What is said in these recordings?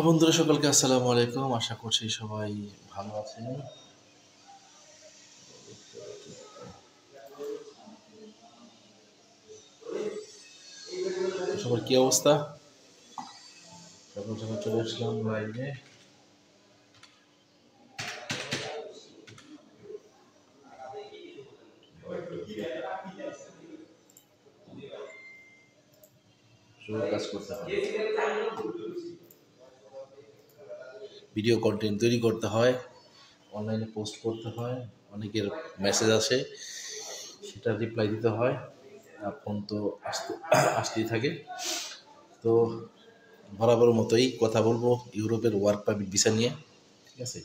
বন্ধুরা সকলকে আসসালামু আলাইকুম। আশা করছি সবাই ভালো আছেন। সবার কি অবস্থা? সকাল সকাল চলে আসলাম লাইভে। কাজ করতে হয়, ভিডিও কন্টেন্ট তৈরি করতে হয়, অনলাইনে পোস্ট করতে হয়, অনেকের মেসেজ আসে, সেটা রিপ্লাই দিতে হয়। ফোন তো আসতেই থাকে। তো বরাবর মতোই কথা বলবো ইউরোপের ওয়ার্ক পারমিট ভিসা নিয়ে। ঠিক আছে,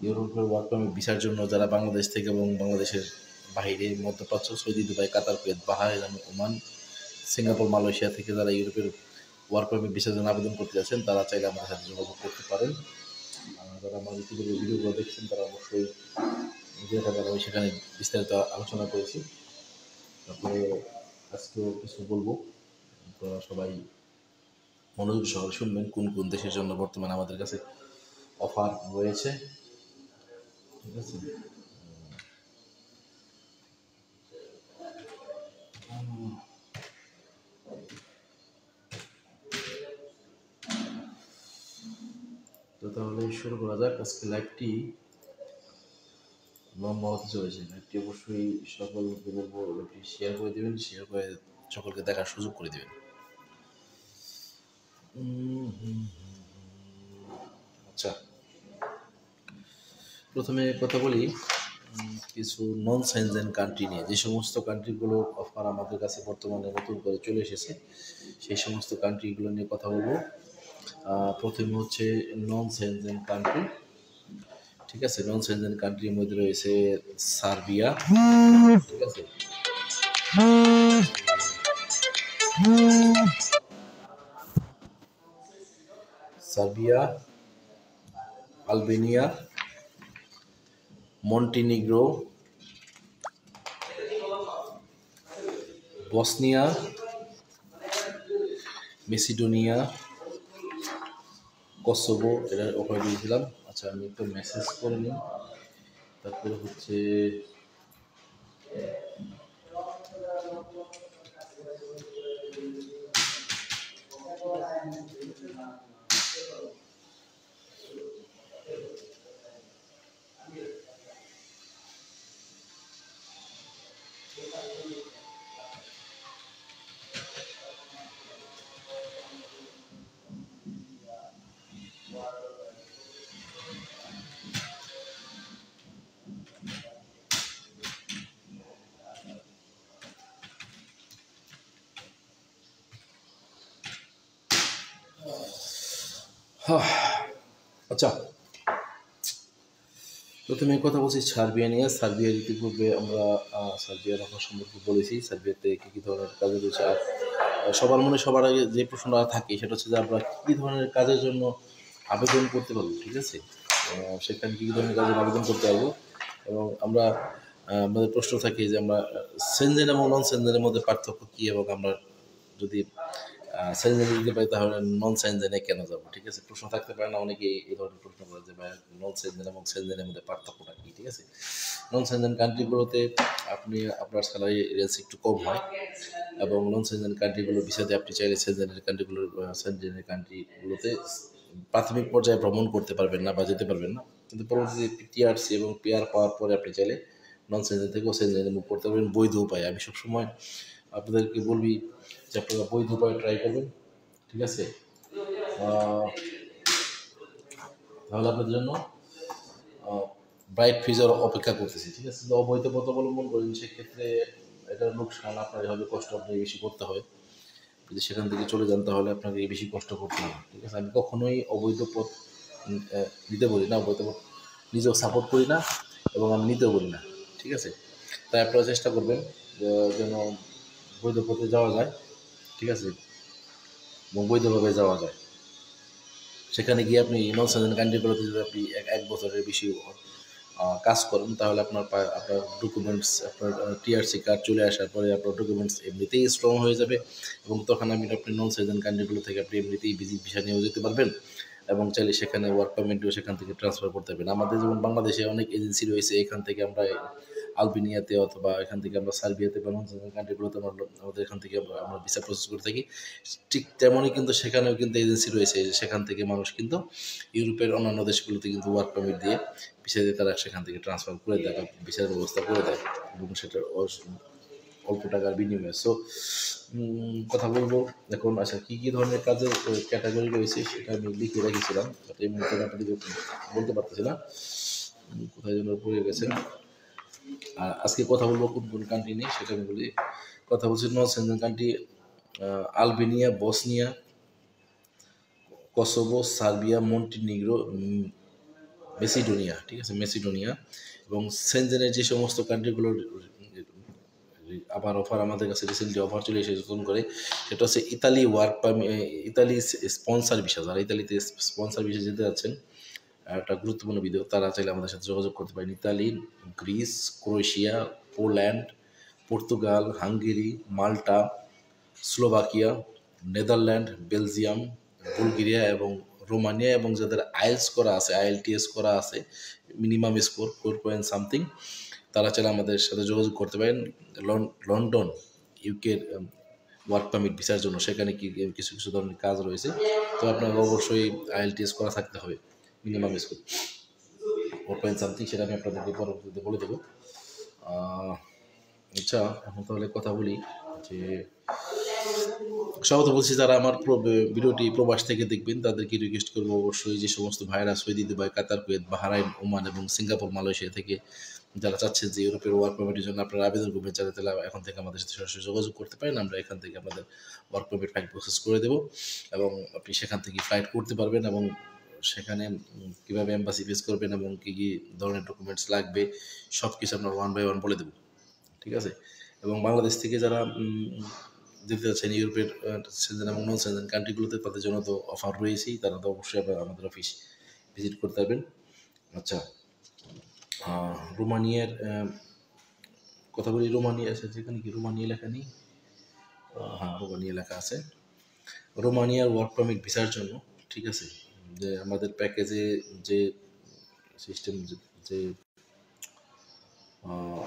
ইউরোপের ওয়ার্ক পারমিট ভিসার জন্য যারা বাংলাদেশ থেকে এবং বাংলাদেশের বাইরে মধ্যপ্রাচ্য, Saudi, Dubai, Qatar, Kuwait, Bahrain, Oman, Singapore, Malaysia থেকে যারা ইউরোপের ওয়ার্ক পারমিট ভিসার জন্য আবেদন করতে যাচ্ছেন তারা চাইলে আমাদের সাথে যোগাযোগ করতে পারেন। যারা আমার ইউটিউবের ভিডিওগুলো দেখছেন তারা অবশ্যই দেখে যাবেন, আমি সেখানে বিস্তারিত আলোচনা করেছি। তারপরে আজকেও কিছু বলবো, তো সবাই মনোযোগ সহকারে শুনবেন কোন কোন দেশের জন্য বর্তমানে আমাদের কাছে অফার রয়েছে। ঠিক আছে, তো তাহলে শুরু করা যাক। আজকে লাইভটি লম্বা হতে চলেছে। লাইভটি অবশ্যই সকলকে বলবো লাইভটি শেয়ার করে দেবেন, শেয়ার করে সকলকে দেখার সুযোগ করে দেবেন। আচ্ছা, প্রথমে কথা বলি কিছু নন সেনজেন কান্ট্রি নিয়ে। যে সমস্ত কান্ট্রিগুলোর অফার আমাদের কাছে বর্তমানে নতুন করে চলে এসেছে সেই সমস্ত কান্ট্রিগুলো নিয়ে কথা বলবো। প্রথমে হচ্ছে নন সেনজেন কান্ট্রি। ঠিক আছে, নন সেনজেন কান্ট্রির মধ্যে রয়েছে সার্বিয়া। ঠিক আছে, Serbia, Albania, Montenegro, Bosnia, Macedonia, Kosovo. এটা অফার দিয়েছিলাম। আচ্ছা, আমি একটু মেসেজ করে নিই। তারপরে হচ্ছে আচ্ছা, প্রথমে কথা বলছি সার্বিয়া নিয়ে। সার্বিয়ার ইতিপূর্বে আমরা সার্বিয়ার অফার সম্পর্কে বলেছি, সার্বিয়াতে কী কী ধরনের কাজ রয়েছে। আর সবার মনে সবার আগে যে প্রশ্নটা থাকে সেটা হচ্ছে যে আমরা কী ধরনের কাজের জন্য আবেদন করতে পারবো। ঠিক আছে, সেখানে কী ধরনের কাজের আবেদন করতে পারবো। এবং আমরা আমাদের প্রশ্ন থাকে যে আমরা সেনজেন এবং নন সেনজেনের মধ্যে পার্থক্য কী, এবং আমরা যদি সেনজেনে দিতে পারি তাহলে নন সেনজেনে কেন যাবো। ঠিক আছে, প্রশ্ন থাকতে পারে না, অনেকে এই ধরনের প্রশ্ন করে যে ভাই নন সেনজেন এবং সেনজেনের মধ্যে পার্থক্যটা কী। ঠিক আছে, নন সেনজেন কান্ট্রিগুলোতে আপনার স্যালারি রেঞ্জ একটু কম হয়, এবং নন সেনজেন কান্ট্রিগুলোর ভিসাতে আপনি চাইলে সেনজেনের কান্ট্রিগুলোতে প্রাথমিক পর্যায়ে ভ্রমণ করতে পারবেন না বা যেতে পারবেন না, কিন্তু পরবর্তীতে টিআরসি এবং পিআর পাওয়ার পরে আপনি চাইলে নন সেনজেন থেকেও সেনজেনে মুভ করতে পারবেন বৈধ উপায়ে। আমি সবসময় আপনাদেরকে বলবি যে আপনারা বৈধ উপায়ে ট্রাই করবেন। ঠিক আছে, তাহলে আপনাদের জন্য ব্রাইট ফিউচার অপেক্ষা করতেছি। ঠিক আছে, যদি অবৈধ পথ অবলম্বন করেন সেক্ষেত্রে এটার লোকসান আপনার এভাবে কষ্ট আপনাকে বেশি করতে হয়। যদি সেখান থেকে চলে যান তাহলে আপনাকে বেশি কষ্ট করতে হবে। ঠিক আছে, আমি কখনোই অবৈধ পথ নিতে বলি না, অবৈধ পথ নিজেও সাপোর্ট করি না এবং আমি নিতেও বলি না। ঠিক আছে, তাই আপনারা চেষ্টা করবেন যেন বৈধ পথে যাওয়া যায়। ঠিক আছে, এবং বৈধভাবে যাওয়া যায়। সেখানে গিয়ে আপনি নন সেনজেন কান্ট্রিগুলোতে যদি আপনি এক বছরের বেশি কাজ করেন তাহলে আপনার ডকুমেন্টস, আপনার টিআরসি কার্ড চলে আসার পরে আপনার ডকুমেন্টস এমনিতেই স্ট্রং হয়ে যাবে, এবং তখন আপনি নন সেনজেন কান্ট্রিগুলো থেকে আপনি এমনিতেই ভিজিট ভিসা নিয়েও যেতে পারবেন। এবং চাইলে সেখানে ওয়ার্ক পারমিটও সেখান থেকে ট্রান্সফার করতে পারবেন। আমাদের যেমন বাংলাদেশে অনেক এজেন্সি রয়েছে, এখান থেকে আমরা আলবেনিয়াতে অথবা এখান থেকে আমরা সার্বিয়াতে বা নন কান্ট্রিগুলোতে আমাদের এখান থেকে আমরা ভিসা প্রসেস করে থাকি। ঠিক তেমনই কিন্তু সেখানেও কিন্তু এজেন্সি রয়েছে, সেখান থেকে মানুষ কিন্তু ইউরোপের অন্যান্য দেশগুলোতে কিন্তু ওয়ার্ক পারমিট দিয়ে ভিসা দিয়ে তারা সেখান থেকে ট্রান্সফার করে দেয় বা ভিসার ব্যবস্থা করে দেয় এবং সেটা অল্প টাকার বিনিময়ে। সো কথা বলবো এখন। আচ্ছা, কী কী ধরনের কাজের ক্যাটাগরি রয়েছে সেটা আমি লিখে রেখেছিলাম, বাট এই মুহূর্তে আপনাদের বলতে পারতেছি না, কোথায় যেন পড়ে গেছে। আর আজকে কথা বলবো কোন কোন কান্ট্রি নিয়ে সেটা আমি বলি। কথা বলছি নন Schengen country, Albania, Bosnia, Kosovo, Serbia, Montenegro, Macedonia, ঠিক আছে, মেসিডোনিয়া। এবং সেনজেনের যে সমস্ত কান্ট্রিগুলোর আবার অফার আমাদের কাছে রিসেন্টলি অফার চলে এসেছে নতুন করে, সেটা হচ্ছে Italy work permit, Italy sponsor visa. যারা ইতালিতে স্পন্সার ভিসা যেতে যাচ্ছেন, একটা গুরুত্বপূর্ণ ভিডিও, তারা চাইলে আমাদের সাথে যোগাযোগ করতে পারেন। Italy, Greece, Croatia, Poland, Portugal, Hungary, Malta, Slovakia, Netherland, Belgium, Bulgaria এবং রোমানিয়া, এবং যাদের আইএলটিএস করা আছে, আইএলটিএস করা আছে মিনিমাম স্কোর 4 সামথিং, তারা চাইলে আমাদের সাথে যোগাযোগ করতে পারেন। লন্ডন, ইউকের ওয়ার্ক পারমিট ভিসার জন্য সেখানে কিছু কিছু ধরনের কাজ রয়েছে, তো আপনাকে অবশ্যই আইএলটিএস করা থাকতে হবে, মিনিমাম স্কোর 4 সামথিং, সেটা আমি আপনাদেরকে পরবর্তীতে বলে দেবো। আচ্ছা, এখন তাহলে কথা বলি যে স্বাগত বলছি, যারা আমার ভিডিওটি প্রবাস থেকে দেখবেন তাদেরকে রিকোয়েস্ট করবো অবশ্যই যে সমস্ত ভাইরা Saudi, Dubai, Qatar, Kuwait, Bahrain, Oman এবং সিঙ্গাপুর, মালয়েশিয়া থেকে যারা চাচ্ছেন যে ইউরোপের ওয়ার্ক পারমিটের জন্য আপনারা আবেদন করবেন, চাইলে তাহলে এখন থেকে আমাদের সাথে সরাসরি যোগাযোগ করতে পারেন। আমরা এখান থেকে আমাদের ওয়ার্ক পারমিট ফাইল প্রসেস করে দেবো এবং আপনি সেখান থেকে ফ্লাইট করতে পারবেন এবং সেখানে কীভাবে এম্বাসি ফেস করবেন এবং কী কী ধরনের ডকুমেন্টস লাগবে সব কিছু আমরা 1 বাই 1 বলে দেবো, ঠিক আছে। এবং বাংলাদেশ থেকে যারা যেতে যাচ্ছেন ইউরোপের সেনজেন এবং নন সেনজেন কান্ট্রিগুলোতে, তাদের জন্য তো অফার রয়েছেই, তারা তো অবশ্যই আমাদের অফিস ভিজিট করতে পারবেন। আচ্ছা, রোমানিয়ার কথা বলি। রোমানিয়া আছে, যেখানে কি রোমানিয়া লেখা নেই? হ্যাঁ, রোমানিয়া লেখা আছে। রোমানিয়ার ওয়ার্ক পারমিট ভিসার জন্য, ঠিক আছে, যে আমাদের প্যাকেজে যে সিস্টেম, যে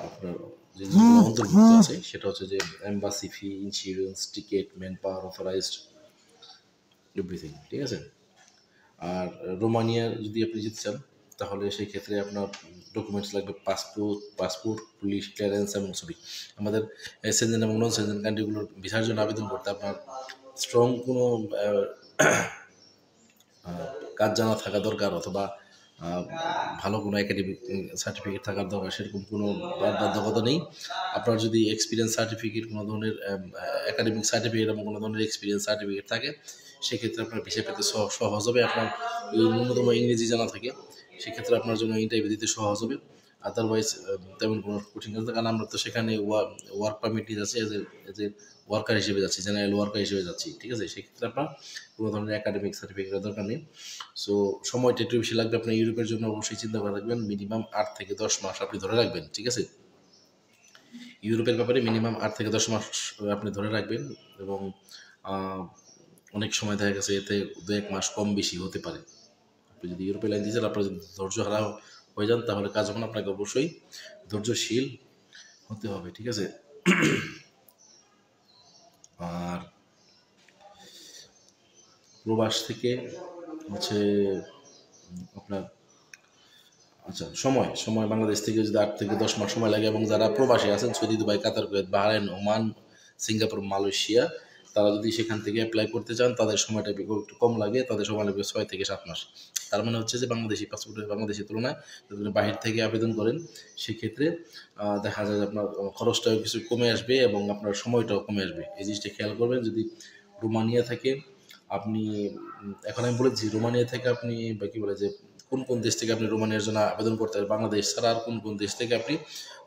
আপনার যে অন্তর্ভুক্ত আছে সেটা হচ্ছে যে embassy fee, insurance, ticket, manpower, authorised, everything, ঠিক আছে। আর রোমানিয়ার যদি আপনি যেতে চান তাহলে সেই ক্ষেত্রে আপনার ডকুমেন্টস লাগবে পাসপোর্ট, পুলিশ ক্লিয়ারেন্স এবং ছবি। আমাদের সেনজেন এবং নন সেনজেন কান্ট্রিগুলোর ভিসার জন্য আবেদন করতে আপনার স্ট্রং কোনো কাজ জানা থাকা দরকার, অথবা ভালো কোনো একাডেমিক সার্টিফিকেট থাকার দরকার, সেরকম কোনো বাধ্যবাধকতা নেই। আপনার যদি এক্সপিরিয়েন্স সার্টিফিকেট, কোনো ধরনের একাডেমিক সার্টিফিকেট এবং কোনো ধরনের এক্সপিরিয়েন্স সার্টিফিকেট থাকে, সেক্ষেত্রে আপনার ভিসা পেতে সহজ হবে। আপনার ন্যূনতম ইংরেজি জানা থাকে, সেক্ষেত্রে আপনার জন্য ইন্টারভিউ দিতে সহজ হবে। আদারওয়াইজ তেমন কোনো কঠিন কাজ না, কারণ আমরা তো সেখানে ওয়ার্ক পারমিট নিয়ে যাচ্ছি, এজ এ ওয়ার্কার হিসেবে যাচ্ছি, জেনারেল ওয়ার্কার হিসেবে যাচ্ছি, ঠিক আছে। সেক্ষেত্রে আপনার কোনো ধরনের একাডেমিক সার্টিফিকেটের দরকার নেই। সো সময়টা একটু বেশি লাগবে। আপনি ইউরোপের জন্য অবশ্যই চিন্তা করে রাখবেন, মিনিমাম 8 থেকে 10 মাস আপনি ধরে রাখবেন, ঠিক আছে। ইউরোপের ব্যাপারে মিনিমাম 8 থেকে 10 মাস আপনি ধরে রাখবেন, এবং অনেক সময় দেখা গেছে এতে 2-1 মাস কম বেশি হতে পারে। আপনি যদি ইউরোপে লাইন দিয়েছেন, আপনার যদি ধৈর্য হারা হয়ে যান, তাহলে কাজ হবে না। আপনাকে অবশ্যই ধৈর্যশীল হতে হবে, ঠিক আছে। আর প্রবাস থেকে হচ্ছে আপনার, আচ্ছা, সময় বাংলাদেশ থেকে যদি 8 থেকে 10 মাস সময় লাগে, এবং যারা প্রবাসী আছেন Saudi, Dubai, Qatar, Kuwait, Bahrain, Oman, Singapore, Malaysia, তারা যদি সেখান থেকে অ্যাপ্লাই করতে চান, তাদের সময়টা একটু কম লাগে, তাদের সময় লাগবে 6 থেকে 7 মাস। তার মানে হচ্ছে যে বাংলাদেশি পাসপোর্টের বাংলাদেশের তুলনায় যদি বাহির থেকে আবেদন করেন, সেক্ষেত্রে দেখা যায় আপনার খরচটাও কিছু কমে আসবে এবং আপনার সময়টাও কমে আসবে। এই জিনিসটা খেয়াল করবেন। যদি রোমানিয়া থেকে আপনি, এখন আমি বলেছি রোমানিয়া থেকে আপনি বা কী বলে যে কোন কোন দেশ থেকে আপনি রোমানিয়ার জন্য আবেদন করতে পারেন, বাংলাদেশ ছাড়া আর কোন কোন দেশ থেকে আপনি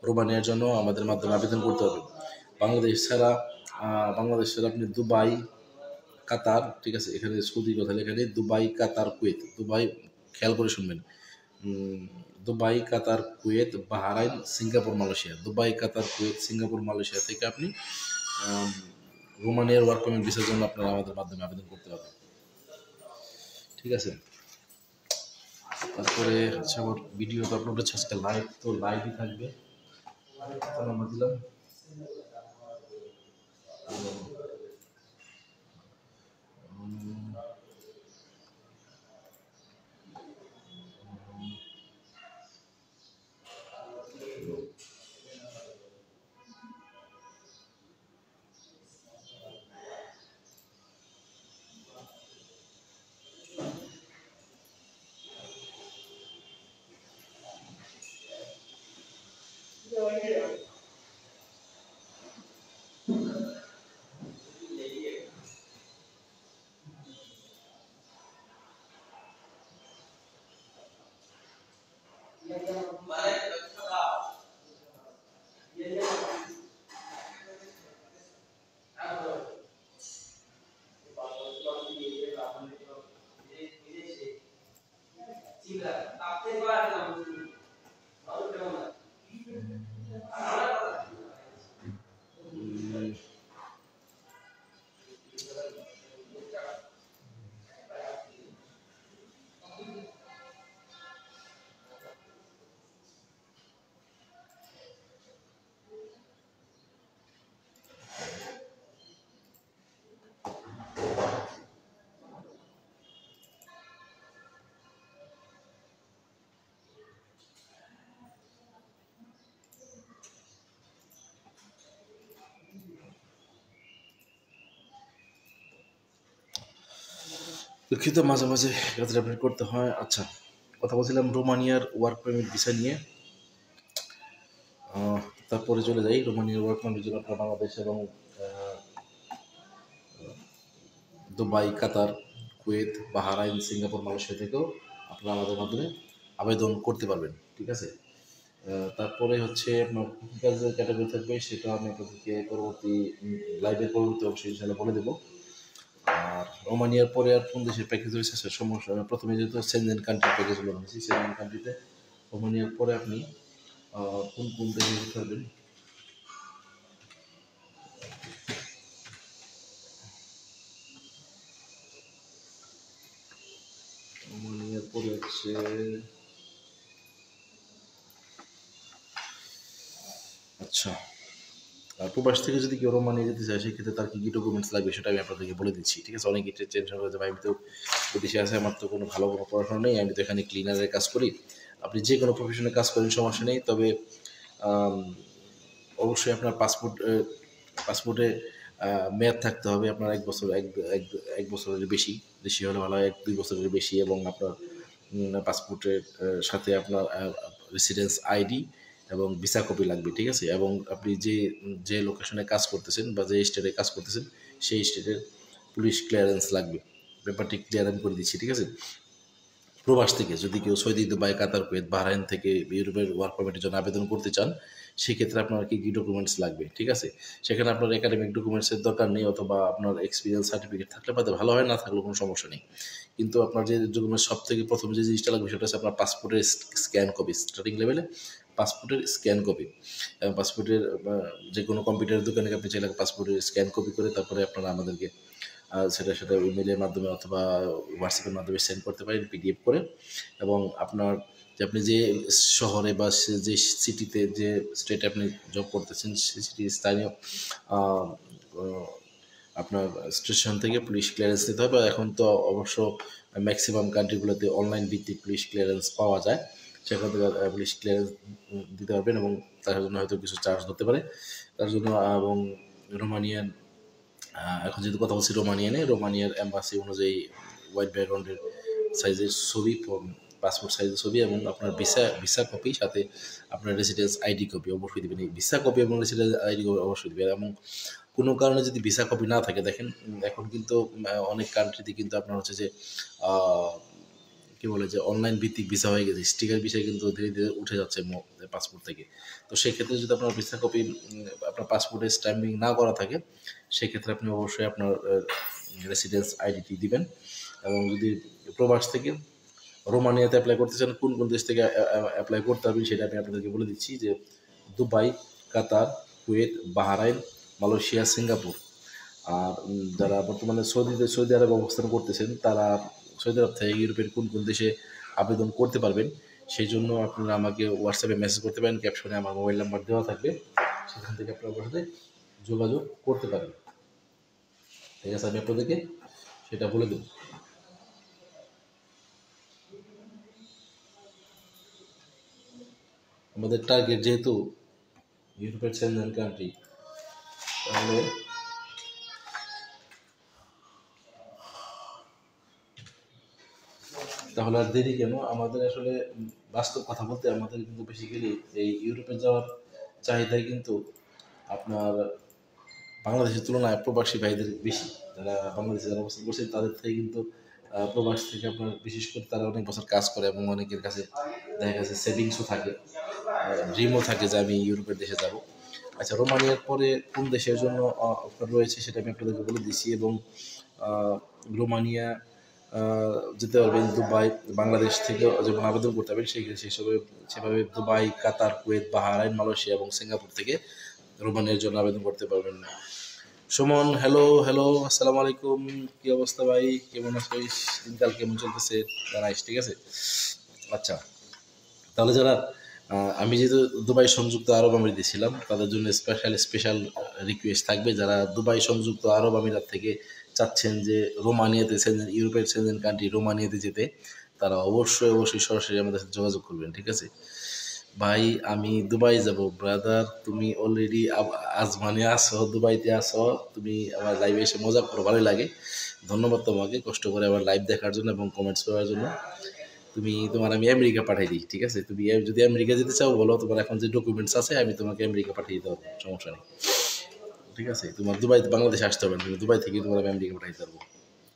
রোমানিয়ার জন্য আমাদের মাধ্যমে আবেদন করতে পারবেন। বাংলাদেশ ছাড়া আপনি দুবাই, কাতার, ঠিক আছে, এখানে সৌদি কথা লেখা নেই, দুবাই, কাতার, কুয়েত। দুবাই, খেয়াল করে শুনবেন, Dubai, Qatar, Kuwait, Bahrain, Singapore, Malaysia. Dubai, Qatar, Kuwait, Singapore, Malaysia থেকে আপনি রোমানিয়ার ওয়ার্ক পারমিট ভিসার জন্য আপনারা আমাদের মাধ্যমে আবেদন করতে পারবেন, ঠিক আছে। তারপরে হচ্ছে আমার ভিডিও তো আপলোড হচ্ছে আজকে লাইভ, তো লাইভই থাকবে। নাম্বার দিলাম। দুঃখিত, মাঝে মাঝে কাজটা আপডেট করতে হয়। আচ্ছা, কথা বলছিলাম রোমানিয়ার ওয়ার্ক পারমিট ভিসা নিয়ে। তারপরে চলে যাই রোমানিয়ার ওয়ার্ক পারমিটের জন্য আপনার বাংলাদেশ এবং Dubai, Qatar, Kuwait, Bahrain, Singapore, Malaysia থেকেও আপনারা আমাদের মাধ্যমে আবেদন করতে পারবেন। ঠিক আছে। তারপরে হচ্ছে আপনার কৃষিকাজের ক্যাটাগরি থাকবে, সেটা আমি আপনাদেরকে পরবর্তী লাইভের পরবর্তী অবশ্যই ইনশাআল্লাহ বলে দেবো। আর রোমানিয়ার পরে আর কোন দেশের প্যাকেজ রয়েছে সে সমস্যা, প্রথমে যেহেতু সেনজেন কান্ট্রির প্যাকেজ বলা হয়েছে, সেনজেন কান্ট্রিতে রোমানিয়ার পরে আপনি কোন কোন দেশে যেতে পারবেন। রোমানিয়ার পরে হচ্ছে আচ্ছা, প্রবাস থেকে যদি কেউ রোমানিয়া যেতে চায় সেক্ষেত্রে তার কী কী ডকুমেন্টস লাগবে সেটা আমি আপনাদেরকে বলে দিচ্ছি। ঠিক আছে। অনেক কিছু টেনশন হয়ে যাবে, আমি তো বিদেশে আছে, আমার তো কোনো ভালো কোনো পড়াশোনা নেই, আমি তো এখানে ক্লিনারের কাজ করি। আপনি যে কোনো প্রফেশনে কাজ করেন সমস্যা নেই, তবে অবশ্যই আপনার পাসপোর্টে মেয়াদ থাকতে হবে আপনার 1 বছর, এক বছরের বেশি, বেশি হলে ভালো হয় 1-2 বছরের বেশি, এবং আপনার পাসপোর্টের সাথে আপনার রেসিডেন্স আইডি এবং ভিসা কপি লাগবে। ঠিক আছে। এবং আপনি যে যে লোকেশনে কাজ করতেছেন বা যে স্টেটে কাজ করতেছেন সেই স্টেটের পুলিশ ক্লিয়ারেন্স লাগবে। ব্যাপারটি ক্লিয়ার আমি করে দিচ্ছি। ঠিক আছে। প্রবাস থেকে যদি কেউ Saudi, Dubai, Qatar, Kuwait, Bahrain থেকে ইউরোপের ওয়ার্ক পারমিটের জন্য আবেদন করতে চান সেক্ষেত্রে আপনার কী কী ডকুমেন্টস লাগবে। ঠিক আছে। সেখানে আপনার একাডেমিক ডকুমেন্টসের দরকার নেই, অথবা আপনার এক্সপিরিয়েন্স সার্টিফিকেট থাকলে পাতে ভালো হয়, না থাকলেও কোনো সমস্যা নেই। কিন্তু আপনার যে ডকুমেন্টস সব থেকে প্রথম যে জিনিসটা লাগবে সেটা হচ্ছে আপনার পাসপোর্টের স্ক্যান কপি, স্টার্টিং লেভেলে পাসপোর্টের স্ক্যান কপি। এবং পাসপোর্টের যে কোনো কম্পিউটারের দোকানে আপনি চাইলে পাসপোর্টের স্ক্যান কপি করে তারপরে আপনারা আমাদেরকে সেটা ইমেলের মাধ্যমে অথবা হোয়াটসঅ্যাপের মাধ্যমে সেন্ড করতে পারেন পিডিএফ করে। এবং আপনার যে আপনি যে শহরে বা যে সিটিতে, যে স্টেটে আপনি জব করতেছেন সেই সিটির স্থানীয় আপনার স্টেশন থেকে পুলিশ ক্লিয়ারেন্স নিতে হবে। এখন তো অবশ্য ম্যাক্সিমাম কান্ট্রিগুলোতে অনলাইন ভিত্তিক পুলিশ ক্লিয়ারেন্স পাওয়া যায়, সেখান থেকে পুলিশ ক্লিয়ারেন্স দিতে পারবেন, এবং তার জন্য হয়তো কিছু চার্জ হতে পারে তার জন্য। এবং রোমানিয়ান, এখন যেহেতু কথা বলছি রোমানিয়ার এম্বাসি অনুযায়ী হোয়াইট ব্যাকগ্রাউন্ডের সাইজের ছবি, পাসপোর্ট সাইজের ছবি, এবং আপনার ভিসা কপি, সাথে আপনার রেসিডেন্স আইডি কপি অবশ্যই দেবেন। এই ভিসা কপি এবং রেসিডেন্স আইডি কপি অবশ্যই দেবেন। এবং কোনো কারণে যদি ভিসা কপি না থাকে, দেখেন এখন কিন্তু অনেক কান্ট্রিতে কিন্তু আপনার হচ্ছে যে কী বলে যে অনলাইন ভিত্তিক ভিসা হয়ে গেছে, স্টিকার ভিসা কিন্তু ধীরে ধীরে উঠে যাচ্ছে পাসপোর্ট থেকে। তো সেক্ষেত্রে যদি আপনার ভিসা কপি আপনার পাসপোর্টে স্ট্যাম্পিং না করা থাকে সেক্ষেত্রে আপনি অবশ্যই আপনার রেসিডেন্স আইডিটি দিবেন। এবং যদি প্রবাস থেকে রোমানিয়াতে অ্যাপ্লাই করতে চান, কোন কোন দেশ থেকে অ্যাপ্লাই করতে হবে সেটা আমি আপনাদেরকে বলে দিচ্ছি, যে Dubai, Qatar, Kuwait, Bahrain, Malaysia, Singapore. আর যারা বর্তমানে সৌদি আরব অবস্থান করতেছেন তারা সৌদি আরব থেকে ইউরোপের কোন কোন দেশে আবেদন করতে পারবেন। সেই জন্য আপনারা আমাকে হোয়াটসঅ্যাপে মেসেজ করতে পারেন, ক্যাপশনে আমার মোবাইল নাম্বার দেওয়া থাকবে, সেখান থেকে আপনারা আমার সাথে যোগাযোগ করতে পারেন। ঠিক আছে, আমি আপনাদেরকে সেটা বলে দেব। আমাদের টার্গেট যেহেতু ইউরোপের সেনজেন কান্ট্রি, তাহলে আর দেরি কেন? আমাদের আসলে বাস্তব কথা বলতে আমাদের কিন্তু বেসিক্যালি এই ইউরোপে যাওয়ার চাহিদাই কিন্তু আপনার বাংলাদেশের তুলনায় প্রবাসী ভাইদের বেশি। যারা বাংলাদেশে যারা অবস্থান করছে তাদের থেকে কিন্তু প্রবাস থেকে আপনার বিশেষ করে তারা অনেক বছর কাজ করে এবং অনেকের কাছে দেখা গেছে সেভিংসও থাকে, ড্রিমও থাকে যে আমি ইউরোপের দেশে যাব। আচ্ছা, রোমানিয়ার পরে কোন দেশের জন্য অফার রয়েছে সেটা আমি আপনাদেরকে বলে দিচ্ছি। এবং রোমানিয়া যেতে পারবেন, দুবাই, বাংলাদেশ থেকে যেমন আবেদন করতে পারবেন সেভাবে Dubai, Qatar, Kuwait, Bahrain, Malaysia এবং সিঙ্গাপুর থেকে রোমানিয়ার জন্য আবেদন করতে পারবেন। সুমন, হ্যালো হ্যালো, আসসালামু আলাইকুম, কি অবস্থা ভাই, কেমন আছিস, দিনকাল কেমন চলতেছে জানাইস, ঠিক আছে? আচ্ছা, তাহলে যারা আমি যেহেতু দুবাই সংযুক্ত আরব আমিরাতে ছিলাম, তাদের জন্য স্পেশাল রিকোয়েস্ট থাকবে। যারা দুবাই সংযুক্ত আরব আমিরাত থেকে চাচ্ছেন যে রোমানিয়াতে, ইউরোপের সেনজেন কান্ট্রি রোমানিয়াতে যেতে, তারা অবশ্যই সরাসরি আমাদের সাথে যোগাযোগ করবেন, ঠিক আছে? ভাই আমি দুবাই যাব। ব্রাদার, তুমি অলরেডি আজমানে আসো, দুবাইতে আসো, তুমি আমার লাইভে এসে মজা করো, ভালোই লাগে। ধন্যবাদ তোমাকে কষ্ট করে আমার লাইভ দেখার জন্য এবং কমেন্টস করার জন্য। তোমার আমি আমেরিকা পাঠাই দিই, ঠিক আছে? তুমি যদি আমেরিকা যেতে চাও বলো, তোমার এখন যে ডকুমেন্টস আছে আমি তোমাকে আমেরিকা পাঠিয়ে দিতে পারবো, সমস্যা নেই, ঠিক আছে? তোমার বাংলাদেশে আসতে হবে না, তুমি দুবাই থেকে তোমার আমি আমেরিকা পাঠাই দিতে পারবো,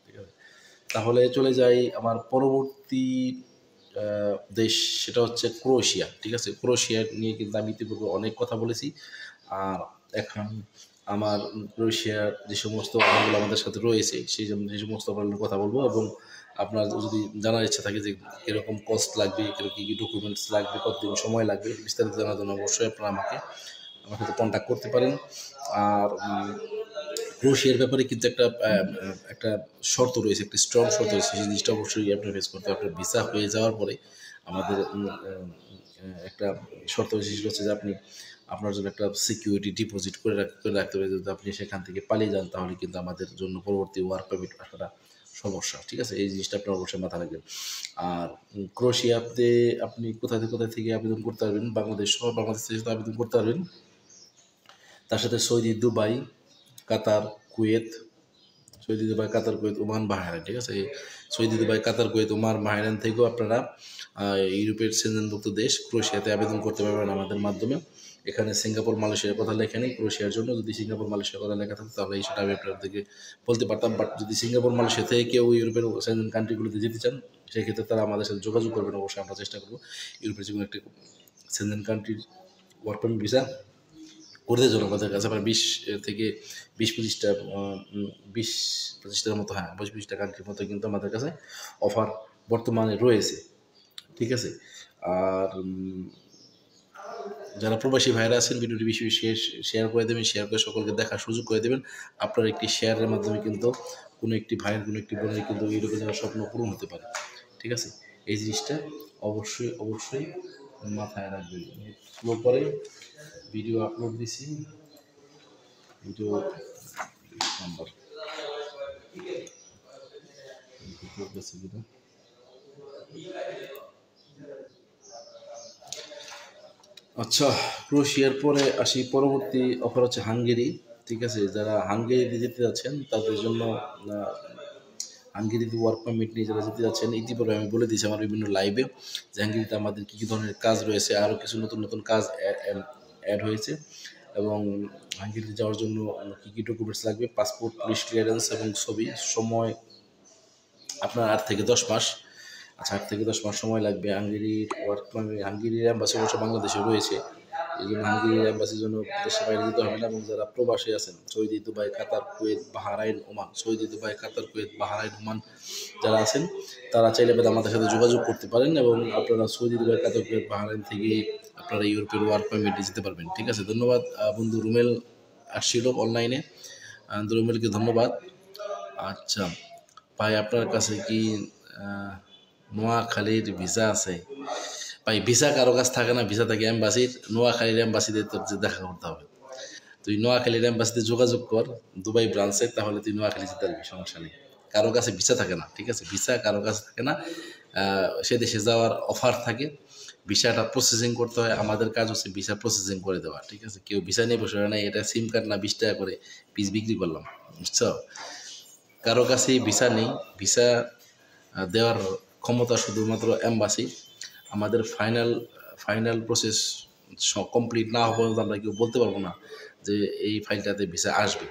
ঠিক আছে? তাহলে চলে যাই আমার পরবর্তী দেশ, সেটা হচ্ছে ক্রোয়েশিয়া, ঠিক আছে? ক্রোয়েশিয়া নিয়ে কিন্তু আমি ইতিপূর্বে অনেক কথা বলেছি। আর এখন আমার ক্রোয়েশিয়ার যে সমস্ত অফারগুলো আমাদের সাথে রয়েছে সেই সমস্ত অফারগুলোর কথা বলবো। এবং আপনার যদি জানার ইচ্ছা থাকে যে কীরকম কস্ট লাগবে, কী কী ডকুমেন্টস লাগবে, কতদিন সময় লাগবে, বিস্তারিত জানার জন্য অবশ্যই আপনারা আমার সাথে কন্ট্যাক্ট করতে পারেন। আর ক্রোয়েশিয়ার ব্যাপারে কিন্তু একটা শর্ত রয়েছে, একটা স্ট্রং শর্ত রয়েছে, সেই জিনিসটা অবশ্যই আপনার ফেস করতে হবে। আপনার ভিসা হয়ে যাওয়ার পরে আমাদের একটা শর্ত বিশেষ হচ্ছে যে আপনার জন্য একটা সিকিউরিটি ডিপোজিট করে রাখতে হবে। যদি আপনি সেখান থেকে পালিয়ে যান তাহলে কিন্তু আমাদের জন্য পরবর্তী ওয়ার্ক পারমিট আসাটা সমস্যা, ঠিক আছে? এই জিনিসটা আপনার অবশ্যই মাথা রাখবেন। আর ক্রোয়েশিয়াতে আপনি কোথায় থেকে আবেদন করতে পারবেন, বাংলাদেশ থেকে আবেদন করতে পারবেন। তার সাথে Saudi, Dubai, Qatar, Kuwait, Oman, Bahrain, ঠিক আছে? Saudi, Dubai, Qatar, Kuwait, Oman, Bahrain থেকেও আপনারা ইউরোপের সেনজেনভুক্ত দেশ ক্রোয়েশিয়াতে আবেদন করতে পারবেন আমাদের মাধ্যমে। এখানে সিঙ্গাপুর, মালয়েশিয়ার কথা লেখা নেই। ক্রোয়েশিয়ার জন্য যদি সিঙ্গাপুর, মালয়েশিয়ার কথা লেখা থাকতো তাহলে সেটা আমি আপনাদেরকে বলতে পারতাম। বাট যদি সিঙ্গাপুর, মালয়েশিয়া থেকে কেউ ইউরোপের সেনজেন কান্ট্রিগুলোতে যেতে চান, সেক্ষেত্রে তারা আমাদের সাথে যোগাযোগ করবেন। অবশ্যই আমরা চেষ্টা করবো ইউরোপের যে কোনো একটা সেনজেন কান্ট্রির ওয়ার্ক পারমিট ভিসা করতে জন্য। আমাদের কাছে প্রায় 20-25টার মতো, হ্যাঁ 20-25টা কান্ট্রির মতো কিন্তু আমাদের কাছে অফার বর্তমানে রয়েছে, ঠিক আছে? আর যারা প্রবাসী ভাইরা আছেন, ভিডিওটি বেশি শেয়ার করে দেবেন, শেয়ার করে সকলকে দেখার সুযোগ করে দেবেন। আপনার একটি শেয়ারের মাধ্যমে কিন্তু কোনো একটি ভাইয়ের, কোনো একটি বোনের কিন্তু ইউরোপে যাওয়ার স্বপ্ন পূরণ হতে পারে, ঠিক আছে? এই জিনিসটা অবশ্যই মাথায় রাখবেন। স্লো করে ভিডিও আপলোড দিছি, ভিডিও নাম্বার আচ্ছা, ক্রোয়েশিয়ার পরে আসি, পরবর্তী অফার হচ্ছে হাঙ্গেরি, ঠিক আছে? যারা হাঙ্গেরিতে যেতে যাচ্ছেন তাদের জন্য হাঙ্গেরিতে ওয়ার্ক পারমিট নিয়ে যারা যেতে যাচ্ছেন, ইতিপূর্বে আমি বলে দিয়েছি আমার বিভিন্ন লাইভে যে হাঙ্গেরিতে আমাদের কী কী ধরনের কাজ রয়েছে, আরও কিছু নতুন কাজ অ্যাড হয়েছে। এবং হাঙ্গেরিতে যাওয়ার জন্য কী কী ডকুমেন্টস লাগবে, পাসপোর্ট, পুলিশ ক্লিয়ারেন্স এবং ছবি। সময় আপনার 8 থেকে 10 মাস। আচ্ছা, 8 থেকে 10 মাস সময় লাগবে। হাঙ্গেরির অ্যাম্বাসি অবশ্য বাংলাদেশে রয়েছে, এই জন্য হাঙ্গেরির অ্যাম্বাসির জন্য দেশের বাইরে যেতে হবে না। এবং যারা প্রবাসী আছেন, Saudi, Dubai, Qatar, Kuwait, Bahrain, Oman, যারা আছেন তারা চাইলে আমাদের সাথে যোগাযোগ করতে পারেন এবং আপনারা Saudi, Dubai, Qatar, Kuwait, Bahrain থেকে আপনারা ইউরোপের ওয়ার্ক পারমিটে যেতে পারবেন, ঠিক আছে? ধন্যবাদ বন্ধু রুমেল আসছিল অনলাইনে, রুমেলকে ধন্যবাদ। আচ্ছা ভাই, আপনার কাছে কি নোয়াখালীর ভিসা আছে ভাই, ভিসা কারো কাছে থাকে না, ভিসা থাকে এম্বাসির। নোয়াখালীর এম্বাসিতে তোর যে দেখা করতে হবে, তুই নোয়াখালীর এম্বাসিতে যোগাযোগ কর দুবাই ব্রাঞ্চে, তাহলে তুই নোয়াখালী যেতে পারবি, সমস্যা নেই। কারো কাছে ভিসা থাকে না, ঠিক আছে, ভিসা কারো কাছে থাকে না। সে দেশে যাওয়ার অফার থাকে, ভিসাটা প্রসেসিং করতে হয়। আমাদের কাজ হচ্ছে ভিসা প্রসেসিং করে দেওয়া, ঠিক আছে। কেউ ভিসা নিয়ে বসে নাই, এটা সিম কার্ড না 20 টাকা করে পিস বিক্রি করলাম, বুঝছো। কারো কাছেই ভিসা নেই, ভিসা দেওয়ার ক্ষমতা শুধুমাত্র এম্বাসি। আমাদের ফাইনাল প্রসেস কমপ্লিট না হওয়া পর্যন্ত আমরা কেউ বলতে পারবো না যে এই ফাইলটাতে ভিসা আসবে,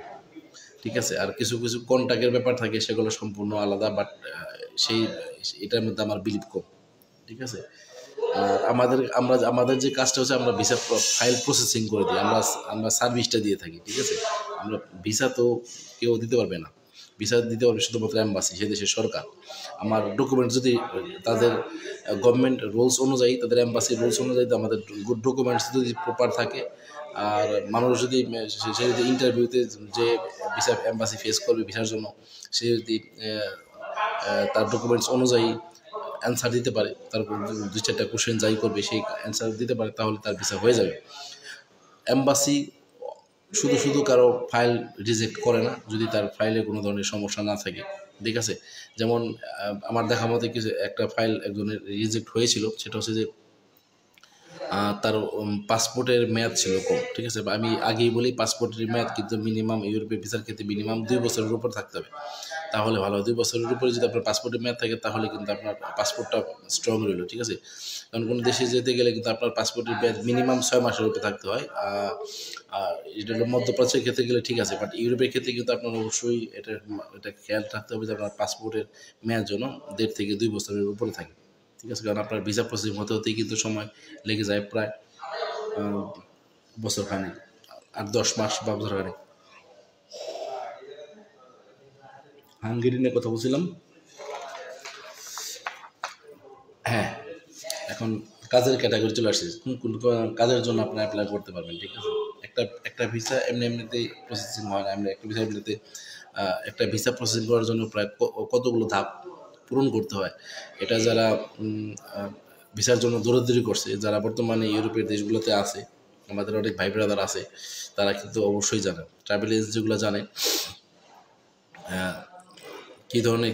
ঠিক আছে। আর কিছু কিছু কন্ট্যাক্টের ব্যাপার থাকে, সেগুলো সম্পূর্ণ আলাদা, বাট সেই এটার মধ্যে আমার বিলিভ কম, ঠিক আছে। আর আমাদের যে কাজটা হচ্ছে, আমরা ভিসা ফাইল প্রসেসিং করে দিই, আমরা সার্ভিসটা দিয়ে থাকি, ঠিক আছে। আমরা ভিসা তো কেউ দিতে পারবে না, ভিসা দিতে পারবে শুধুমাত্র এম্বাসি, সে দেশের সরকার। আমার ডকুমেন্ট যদি তাদের গভর্নমেন্ট রুলস অনুযায়ী, তাদের এম্বাসির রুলস অনুযায়ী আমাদের গুড ডকুমেন্টস যদি প্রপার থাকে, আর মানুষ যদি সে যদি ইন্টারভিউতে যে ভিসা এম্বাসি ফেস করবে ভিসার জন্য, সে যদি তার ডকুমেন্টস অনুযায়ী অ্যান্সার দিতে পারে, তারপর 2-4টা কোশ্চেন যাই করবে সেই অ্যান্সার দিতে পারে, তাহলে তার ভিসা হয়ে যাবে। এম্বাসি শুধু কারো ফাইল রিজেক্ট করে না যদি তার ফাইলে কোনো ধরনের সমস্যা না থাকে, ঠিক আছে। যেমন আমার দেখা মতে কিছু একটা ফাইল একজনের রিজেক্ট হয়েছিল, সেটা হচ্ছে যে তার পাসপোর্টের মেয়াদ ছিল কম, ঠিক আছে। আমি আগেই বলি, পাসপোর্টের মেয়াদ কিন্তু মিনিমাম ইউরোপের ভিসার ক্ষেত্রে মিনিমাম 2 বছরের উপর থাকতে হবে, তাহলে ভালো হয়। 2 বছরের উপরে যদি আপনার পাসপোর্টের মেয়াদ থাকে, তাহলে কিন্তু আপনার পাসপোর্টটা স্ট্রং রইল, ঠিক আছে। কারণ কোনো দেশে যেতে গেলে কিন্তু আপনার পাসপোর্টের মেয়াদ মিনিমাম 6 মাসের উপরে থাকতে হয়। এটা হলো মধ্যপ্রাচ্যের ক্ষেত্রে গেলে ঠিক আছে, বাট ইউরোপের ক্ষেত্রে কিন্তু আপনার অবশ্যই এটা খেয়াল রাখতে হবে যে আপনার পাসপোর্টের মেয়াদ যেন 1.5 থেকে 2 বছরের উপরে থাকে, ঠিক আছে। কারণ আপনার ভিসা প্রসেসিং হতে হতেই কিন্তু সময় লেগে যায় প্রায় বছর খানেক, আর 10 মাস বা বছর খানেক। হাঙ্গেরি নিয়ে কথা বলছিলাম। হ্যাঁ, এখন কাজের ক্যাটাগরি চলে আসছে, কোন কাজের জন্য আপনি অ্যাপ্লাই করতে পারবেন, ঠিক আছে। একটা ভিসা এমনিতেই প্রসেসিং হয় না। একটা ভিসা এমনিতে একটা ভিসা প্রসেসিং করার জন্য প্রায় কতগুলো ধাপ পূরণ করতে হয়। এটা যারা ভিসার জন্য দৌড়াদৌড়ি করছে, যারা বর্তমানে ইউরোপের দেশগুলোতে আছে, আমাদের অনেক ভাই ব্রাদার আছে, তারা কিন্তু অবশ্যই জানে, ট্রাভেল এজেন্সিগুলো জানে কী ধরনের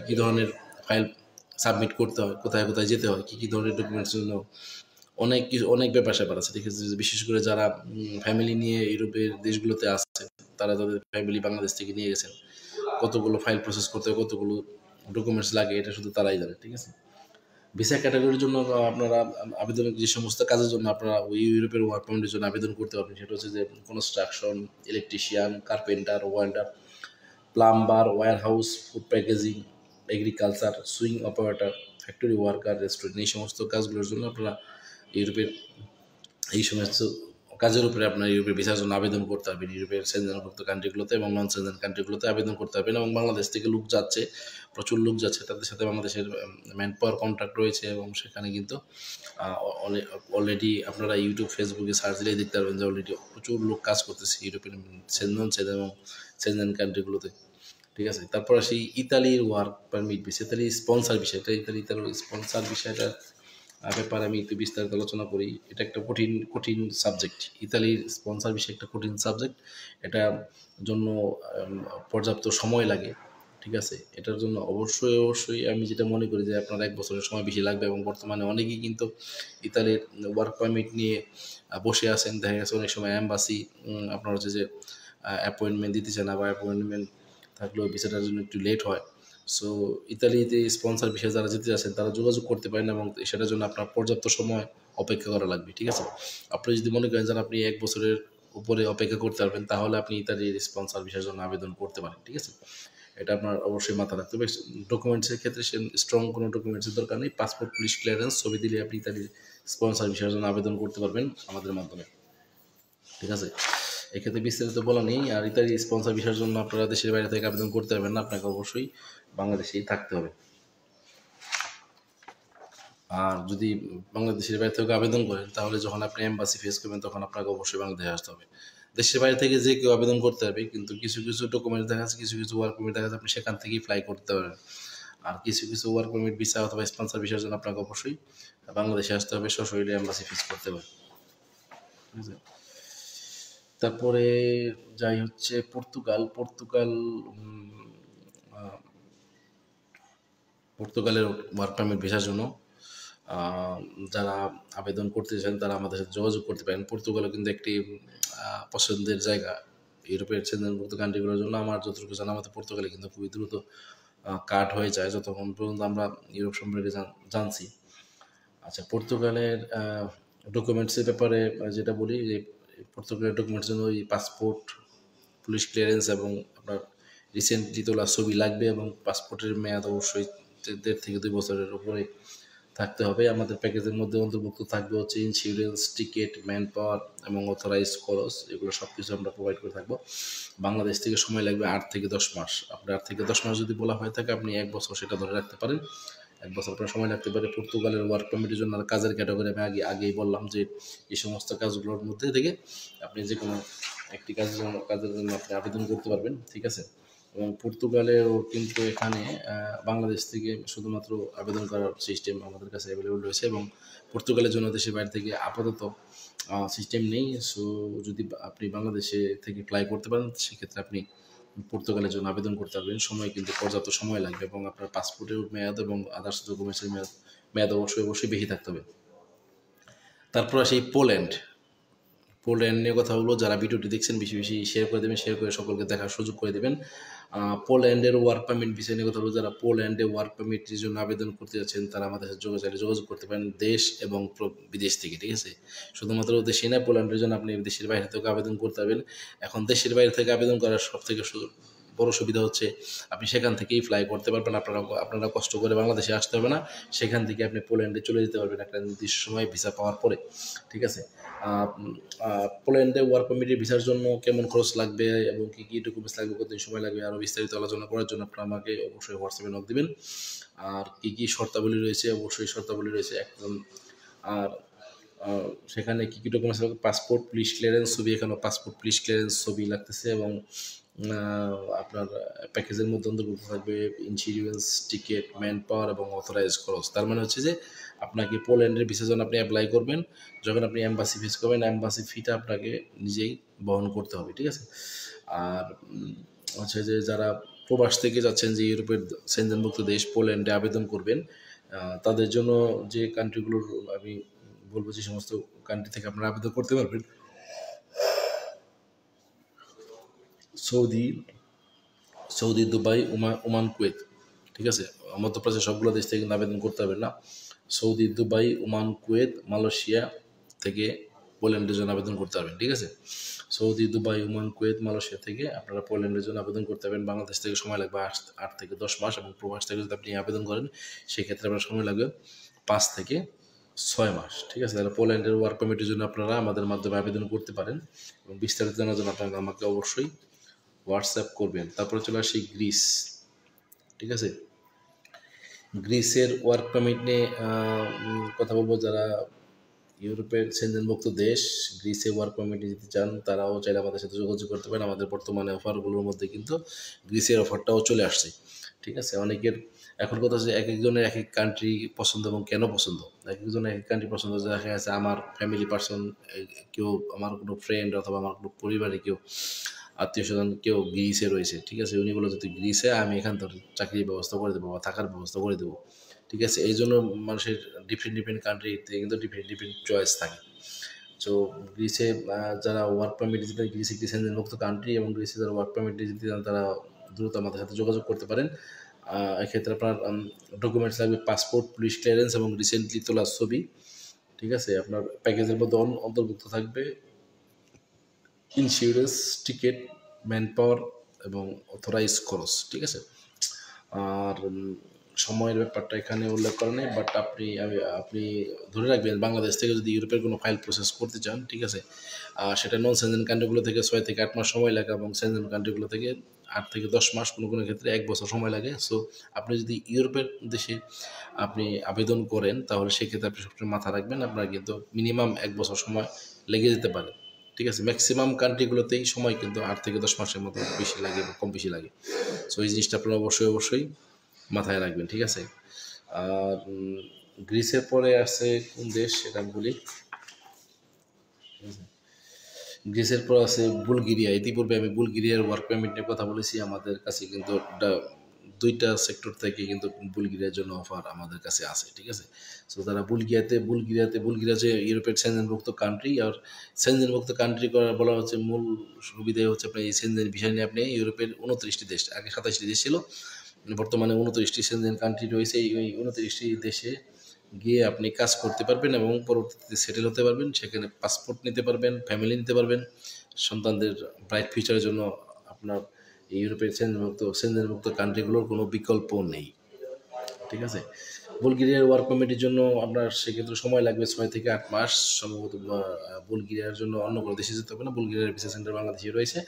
কী ধরনের ফাইল সাবমিট করতে হয়, কোথায় কোথায় যেতে হয়, কী ধরনের ডকুমেন্টস জন্য। অনেক ব্যাপার স্যাপার আছে, ঠিক আছে। বিশেষ করে যারা ফ্যামিলি নিয়ে ইউরোপের দেশগুলোতে আসছে, তারা তাদের ফ্যামিলি বাংলাদেশ থেকে নিয়ে গেছেন, কতগুলো ফাইল প্রসেস করতে হয়, কতগুলো ডকুমেন্টস লাগে, এটা শুধু তারাই জানে, ঠিক আছে। ভিসা ক্যাটাগরির জন্য আপনারা আবেদন, যে সমস্ত কাজের জন্য আপনারা ওই ইউরোপের ওয়ার্ক পারমিটের জন্য আবেদন করতে পারবেন, সেটা হচ্ছে যে construction, electrician, carpenter, welder, plumber, warehouse, food packaging, agriculture, sewing operator, factory worker, restaurant, এই সমস্ত কাজগুলোর জন্য আপনারা ইউরোপের এই সমস্ত কাজের উপরে আপনার ইউরোপের ভিসার জন্য আবেদন করতে পারবেন। ইউরোপের সেনজেনভুক্ত কান্ট্রিগুলোতে এবং নন সেনজেন কান্ট্রিগুলোতে আবেদন করতে পারবেন। এবং বাংলাদেশ থেকে লোক যাচ্ছে, প্রচুর লোক যাচ্ছে, তাদের সাথে বাংলাদেশের ম্যান পাওয়ার কন্ট্রাক্ট রয়েছে, এবং সেখানে কিন্তু অলরেডি আপনারা ইউটিউব ফেসবুকে সার্চ দিলেই দেখতে পারবেন যে অলরেডি প্রচুর লোক কাজ করতেছে ইউরোপিয়ান এবং সেনজেন কান্ট্রিগুলোতে, ঠিক আছে। তারপর আসি ইতালির ওয়ার্ক পারমিট ভিসা, ইতালির স্পন্সার বিষয়টা। ইতালির স্পন্সার বিষয়টা ব্যাপারে আমি একটু বিস্তারিত আলোচনা করি। এটা একটা কঠিন সাবজেক্ট। ইতালির স্পন্সার বিষয় একটা কঠিন সাবজেক্ট। এটার জন্য পর্যাপ্ত সময় লাগে, ঠিক আছে। এটার জন্য অবশ্যই আমি যেটা মনে করি যে আপনার 1 বছরের সময় বেশি লাগবে। এবং বর্তমানে অনেকেই কিন্তু ইতালির ওয়ার্ক পারমিট নিয়ে বসে আছেন। দেখা গেছে অনেক সময় অ্যাম্বাসি আপনার হচ্ছে যে অ্যাপয়েন্টমেন্ট দিতে চায় না, বা অ্যাপয়েন্টমেন্ট থাকলেও ভিসাটার জন্য একটু লেট হয়। সো ইতালিতে স্পন্সর ভিসা যারা যেতে যাচ্ছেন, তারা যোগাযোগ করতে পারেন, এবং সেটার জন্য আপনার পর্যাপ্ত সময় অপেক্ষা করা লাগবে, ঠিক আছে। আপনি যদি মনে করেন যে আপনি 1 বছরের উপরে অপেক্ষা করতে পারবেন, তাহলে আপনি ইতালির স্পন্সর ভিসার জন্য আবেদন করতে পারেন, ঠিক আছে। এটা আপনার অবশ্যই মাথা রাখতে হবে। ডকুমেন্টসের ক্ষেত্রে স্ট্রং কোনো ডকুমেন্টসের দরকার নেই। পাসপোর্ট, পুলিশ ক্লিয়ারেন্স ছবি দিলে আপনি ইতালির স্পন্সর ভিসার জন্য আবেদন করতে পারবেন আমাদের মাধ্যমে, ঠিক আছে। এক্ষেত্রে বিস্তারিত বলা নেই। আর ইত্যাদি স্পন্সর ভিসার জন্য আপনারা দেশের বাইরে থেকে আবেদন করতে পারবেন না, আপনাকে অবশ্যই বাংলাদেশেই থাকতে হবে। আর যদি বাংলাদেশের বাইরে থেকে আবেদন করেন, তাহলে যখন আপনি এম্বাসি ফেস করবেন, তখন আপনাকে অবশ্যই বাংলাদেশে আসতে হবে। দেশের বাইরে থেকে যে কেউ আবেদন করতে পারবে, কিন্তু কিছু ডকুমেন্ট দেখা যাচ্ছে, কিছু ওয়ার্ক পারমিট দেখা যাচ্ছে আপনি সেখান থেকেই ফ্লাই করতে পারবেন। আর কিছু কিছু ওয়ার্ক পারমিট ভিসা অথবা স্পন্সর ভিসার জন্য আপনাকে অবশ্যই বাংলাদেশে আসতে হবে, সশরীরে এম্বাসি ফিস করতে হবে। ঠিক আছে, তারপরে যাই হচ্ছে পর্তুগালের ওয়ার্ক পারমিট ভিসার জন্য যারা আবেদন করতে চান তারা আমাদের সাথে যোগাযোগ করতে পারেন। পর্তুগালও কিন্তু একটি পছন্দের জায়গা ইউরোপের সেনজেনভুক্ত কান্ট্রিগুলোর জন্য। আমার যতটুকু জানা মতে পর্তুগালে কিন্তু খুবই দ্রুত কাট হয়ে যায় যতক্ষণ পর্যন্ত আমরা ইউরোপ সম্পর্কে জানছি। আচ্ছা, পর্তুগালের ডকুমেন্টসের ব্যাপারে যেটা বলি যে পর্তুগালের ডকুমেন্টস জন্য ওই পাসপোর্ট, পুলিশ ক্লিয়ারেন্স এবং আপনার রিসেন্টলি তোলা ছবি লাগবে এবং পাসপোর্টের মেয়াদ অবশ্যই 1.5 থেকে 2 বছরের উপরে থাকতে হবে। আমাদের প্যাকেজের মধ্যে অন্তর্ভুক্ত থাকবে হচ্ছে ইন্স্যুরেন্স, টিকিট, ম্যান পাওয়ার এবং অথরাইজ খরচ, এগুলো সব কিছু আমরা প্রোভাইড করে থাকবো। বাংলাদেশ থেকে সময় লাগবে 8 থেকে 10 মাস। আপনার 8 থেকে 10 মাস যদি বলা হয়ে থাকে আপনি 1 বছর সেটা ধরে রাখতে পারেন। 1 বছর আপনার সময় লাগতে পারে। পর্তুগালের ওয়ার্ক পারমিটের জন্য কাজের ক্যাটাগরি আমি আগেই বললাম যে এই সমস্ত কাজগুলোর মধ্যে থেকে আপনি যে কোনো একটি কাজের জন্য আপনি আবেদন করতে পারবেন। ঠিক আছে, এবং পর্তুগালেও কিন্তু এখানে বাংলাদেশ থেকে শুধুমাত্র আবেদন করার সিস্টেম আমাদের কাছে অ্যাভেলেবল রয়েছে এবং পর্তুগালের জন্য দেশের বাইরে থেকে আপাতত সিস্টেম নেই। সো যদি আপনি বাংলাদেশে থেকে অ্যাপ্লাই করতে পারেন সেক্ষেত্রে আপনি পর্তুগালের জন্য আবেদন করতে পারবেন। সময় কিন্তু পর্যাপ্ত সময় লাগবে এবং আপনার পাসপোর্টের মেয়াদ এবং আদার্স ডকুমেন্টসের মেয়াদ অবশ্যই বেশি থাকতে হবে। তারপর আসি পোল্যান্ড নিয়ে কথা বলবো। যারা ভিডিওটি দেখছেন বেশি বেশি শেয়ার করে দেবেন, শেয়ার করে সকলকে দেখার সুযোগ করে দেবেন। পোল্যান্ডের ওয়ার্ক পারমিট বিষয় নিয়ে কথা বলবো। যারা পোল্যান্ডে ওয়ার্ক পারমিটের জন্য আবেদন করতে যাচ্ছেন তারা আমাদের সাথে যোগাযোগ করতে পারেন দেশ এবং বিদেশ থেকে। ঠিক আছে, শুধুমাত্র দেশে না, পোল্যান্ডের জন্য আপনি দেশের বাইরে থেকে আবেদন করতে পারবেন। এখন দেশের বাইরে থেকে আবেদন করার সব থেকে বড় সুবিধা হচ্ছে আপনি সেখান থেকেই ফ্লাই করতে পারবেন। আপনারা কষ্ট করে বাংলাদেশে আসতে হবে না, সেখান থেকে আপনি পোল্যান্ডে চলে যেতে পারবেন একটা নির্দিষ্ট সময় ভিসা পাওয়ার পরে। ঠিক আছে, পোল্যান্ডে ওয়ার্ক পারমিটের ভিসার জন্য কেমন খরচ লাগবে এবং কী কী ডকুমেন্টস লাগবে, কতদিন সময় লাগবে, আরও বিস্তারিত আলোচনা করার জন্য আপনারা আমাকে অবশ্যই হোয়াটসঅ্যাপে নক দেবেন। আর কী কী শর্তাবলী রয়েছে, অবশ্যই শর্তাবলী রয়েছে একদম। আর সেখানে কী কী ডকুমেন্টস লাগবে, পাসপোর্ট, পুলিশ ক্লিয়ারেন্স ছবি, এখানেও পাসপোর্ট, পুলিশ ক্লিয়ারেন্স ছবি লাগতেছে এবং আপনার প্যাকেজের মধ্যে অন্তর্ভুক্ত থাকবে ইন্স্যুরেন্স, টিকিট, ম্যান পাওয়ার এবং অথরাইজ খরচ। তার মানে হচ্ছে যে আপনাকে পোল্যান্ডের ভিসার জন্য আপনি অ্যাপ্লাই করবেন, যখন আপনি এম্বাসি ফিস করবেন এম্বাসি ফিটা আপনাকে নিজেই বহন করতে হবে। ঠিক আছে, আর হচ্ছে যে যারা প্রবাস থেকে যাচ্ছেন, যে ইউরোপের সেনজেনভুক্ত দেশ পোল্যান্ডে আবেদন করবেন, তাদের জন্য যে কান্ট্রিগুলোর আমি বলবো যে সমস্ত কান্ট্রি থেকে আপনারা আবেদন করতে পারবেন, সৌদি, দুবাই, ওমান, কুয়েত। ঠিক আছে, মধ্যপ্রাচ্যের সবগুলো দেশ থেকে কিন্তু আবেদন করতে হবে না। Saudi, Dubai, Oman, Kuwait, Malaysia থেকে পোল্যান্ডের জন্য আবেদন করতে পারবেন। ঠিক আছে, Saudi, Dubai, Oman, Kuwait, Malaysia থেকে আপনারা পোল্যান্ডের জন্য আবেদন করতে পারবেন। বাংলাদেশ থেকে সময় লাগবে 8 থেকে 10 মাস এবং প্রবাস থেকে যদি আপনি আবেদন করেন সেক্ষেত্রে আপনার সময় লাগবে 5 থেকে 6 মাস। ঠিক আছে, তাহলে পোল্যান্ডের ওয়ার্ক পারমিটের জন্য আপনারা আমাদের মাধ্যমে আবেদন করতে পারেন এবং বিস্তারিত জানার জন্য আপনারা আমাকে অবশ্যই হোয়াটসঅ্যাপ করবেন। তারপরে চলে আসি গ্রিস। ঠিক আছে, গ্রিসের ওয়ার্ক পারমিট নিয়ে কথা বলবো। যারা ইউরোপের সেনজেনভুক্ত দেশ গ্রিসে ওয়ার্ক পারমিটে যেতে চান তারাও চাইলে আমাদের সাথে যোগাযোগ করতে পারেন। আমাদের বর্তমানে অফারগুলোর মধ্যে কিন্তু গ্রিসের অফারটাও চলে আসছে। ঠিক আছে, অনেকের এখন কথা হচ্ছে এক একজনের এক এক কান্ট্রি পছন্দ এবং কেন পছন্দ, এক একজনের এক এক কান্ট্রি পছন্দ। দেখা গেছে আমার ফ্যামিলি পার্সন কেউ, আমার কোনো ফ্রেন্ড অথবা আমার কোনো পরিবারে কেউ, আত্মীয় স্বজন কেউ গ্রিসে রয়েছে। ঠিক আছে, উনি বলে যদি গ্রিসে আমি এখান থেকে চাকরির ব্যবস্থা করে দেবো বা থাকার ব্যবস্থা করে দেবো। ঠিক আছে, এই জন্য মানুষের ডিফারেন্ট কান্ট্রিতে কিন্তু ডিফারেন্ট চয়েস থাকে। সো গ্রিসে যারা ওয়ার্ক পারমিট দিতে, গ্রিস একটি সেনজেনভুক্ত কান্ট্রি এবং গ্রিসে যারা ওয়ার্ক পারমিট দিতে চান তারা দ্রুত আমাদের সাথে যোগাযোগ করতে পারেন। এক্ষেত্রে আপনার ডকুমেন্টস লাগবে পাসপোর্ট, পুলিশ ক্লিয়ারেন্স এবং রিসেন্টলি তোলা ছবি। ঠিক আছে, আপনার প্যাকেজের মধ্যে অন্তর্ভুক্ত থাকবে ইন্স্যুরেন্স, টিকিট, ম্যান পাওয়ার এবং অথরাইজ খরচ। ঠিক আছে, আর সময়ের ব্যাপারটা এখানে উল্লেখ করা নেই, বাট আপনি ধরে রাখবেন বাংলাদেশ থেকে যদি ইউরোপের কোনো ফাইল প্রসেস করতে চান, ঠিক আছে, সেটা নন সেনজেন কান্ট্রিগুলো থেকে 6 থেকে 8 মাস সময় লাগে এবং সেনজেন কান্ট্রিগুলো থেকে 8 থেকে 10 মাস, কোনো ক্ষেত্রে 1 বছর সময় লাগে। সো আপনি যদি ইউরোপের দেশে আপনি আবেদন করেন তাহলে সেক্ষেত্রে আপনি সবসময় মাথা রাখবেন আপনার কিন্তু মিনিমাম 1 বছর সময় লেগে যেতে পারে। ঠিক আছে, ম্যাক্সিমাম কান্ট্রিগুলোতেই সময় কিন্তু 8 থেকে 10 মাসের মতো বেশি লাগে বা কম বেশি লাগে। সো এই জিনিসটা আপনারা অবশ্যই মাথায় রাখবেন, ঠিক আছে। আর গ্রিসের পরে আছে কোন দেশ সেটা আমি বলি। গ্রিসের পর আছে বুলগেরিয়া। ইতিপূর্বে আমি বুলগেরিয়ার ওয়ার্ক পারমিট নিয়ে কথা বলেছি। আমাদের কাছে কিন্তু দুইটা সেক্টর থেকে কিন্তু বুলগেরিয়ার জন্য অফার আমাদের কাছে আছে, ঠিক আছে। সো তারা বুলগেরিয়া যে ইউরোপের সেনজেনভুক্ত কান্ট্রি, আর সেনজেনভুক্ত কান্ট্রি করা বলা হচ্ছে মূল সুবিধা হচ্ছে আপনার এই সেনজেন ভিসা নিয়ে আপনি ইউরোপের 29টি দেশ, আগে 27টি দেশ ছিল, বর্তমানে 29টি সেনজেন কান্ট্রি রয়েছে। এই 29টি দেশে গিয়ে আপনি কাজ করতে পারবেন এবং পরবর্তীতে সেটেল হতে পারবেন। সেখানে পাসপোর্ট নিতে পারবেন, ফ্যামিলি নিতে পারবেন, সন্তানদের ব্রাইট ফিউচারের জন্য আপনার এই ইউরোপের সেনজেনভুক্ত কান্ট্রিগুলোর কোনো বিকল্প নেই, ঠিক আছে। বুলগেরিয়ার ওয়ার্ক পারমিটের জন্য আপনার সেক্ষেত্রে সময় লাগবে 6 থেকে 8 মাস সম্ভবত। বুলগেরিয়ার জন্য অন্য কোনো দেশে যেতে হবে না, বুলগেরিয়ার ভিসা সেন্টার বাংলাদেশে রয়েছে।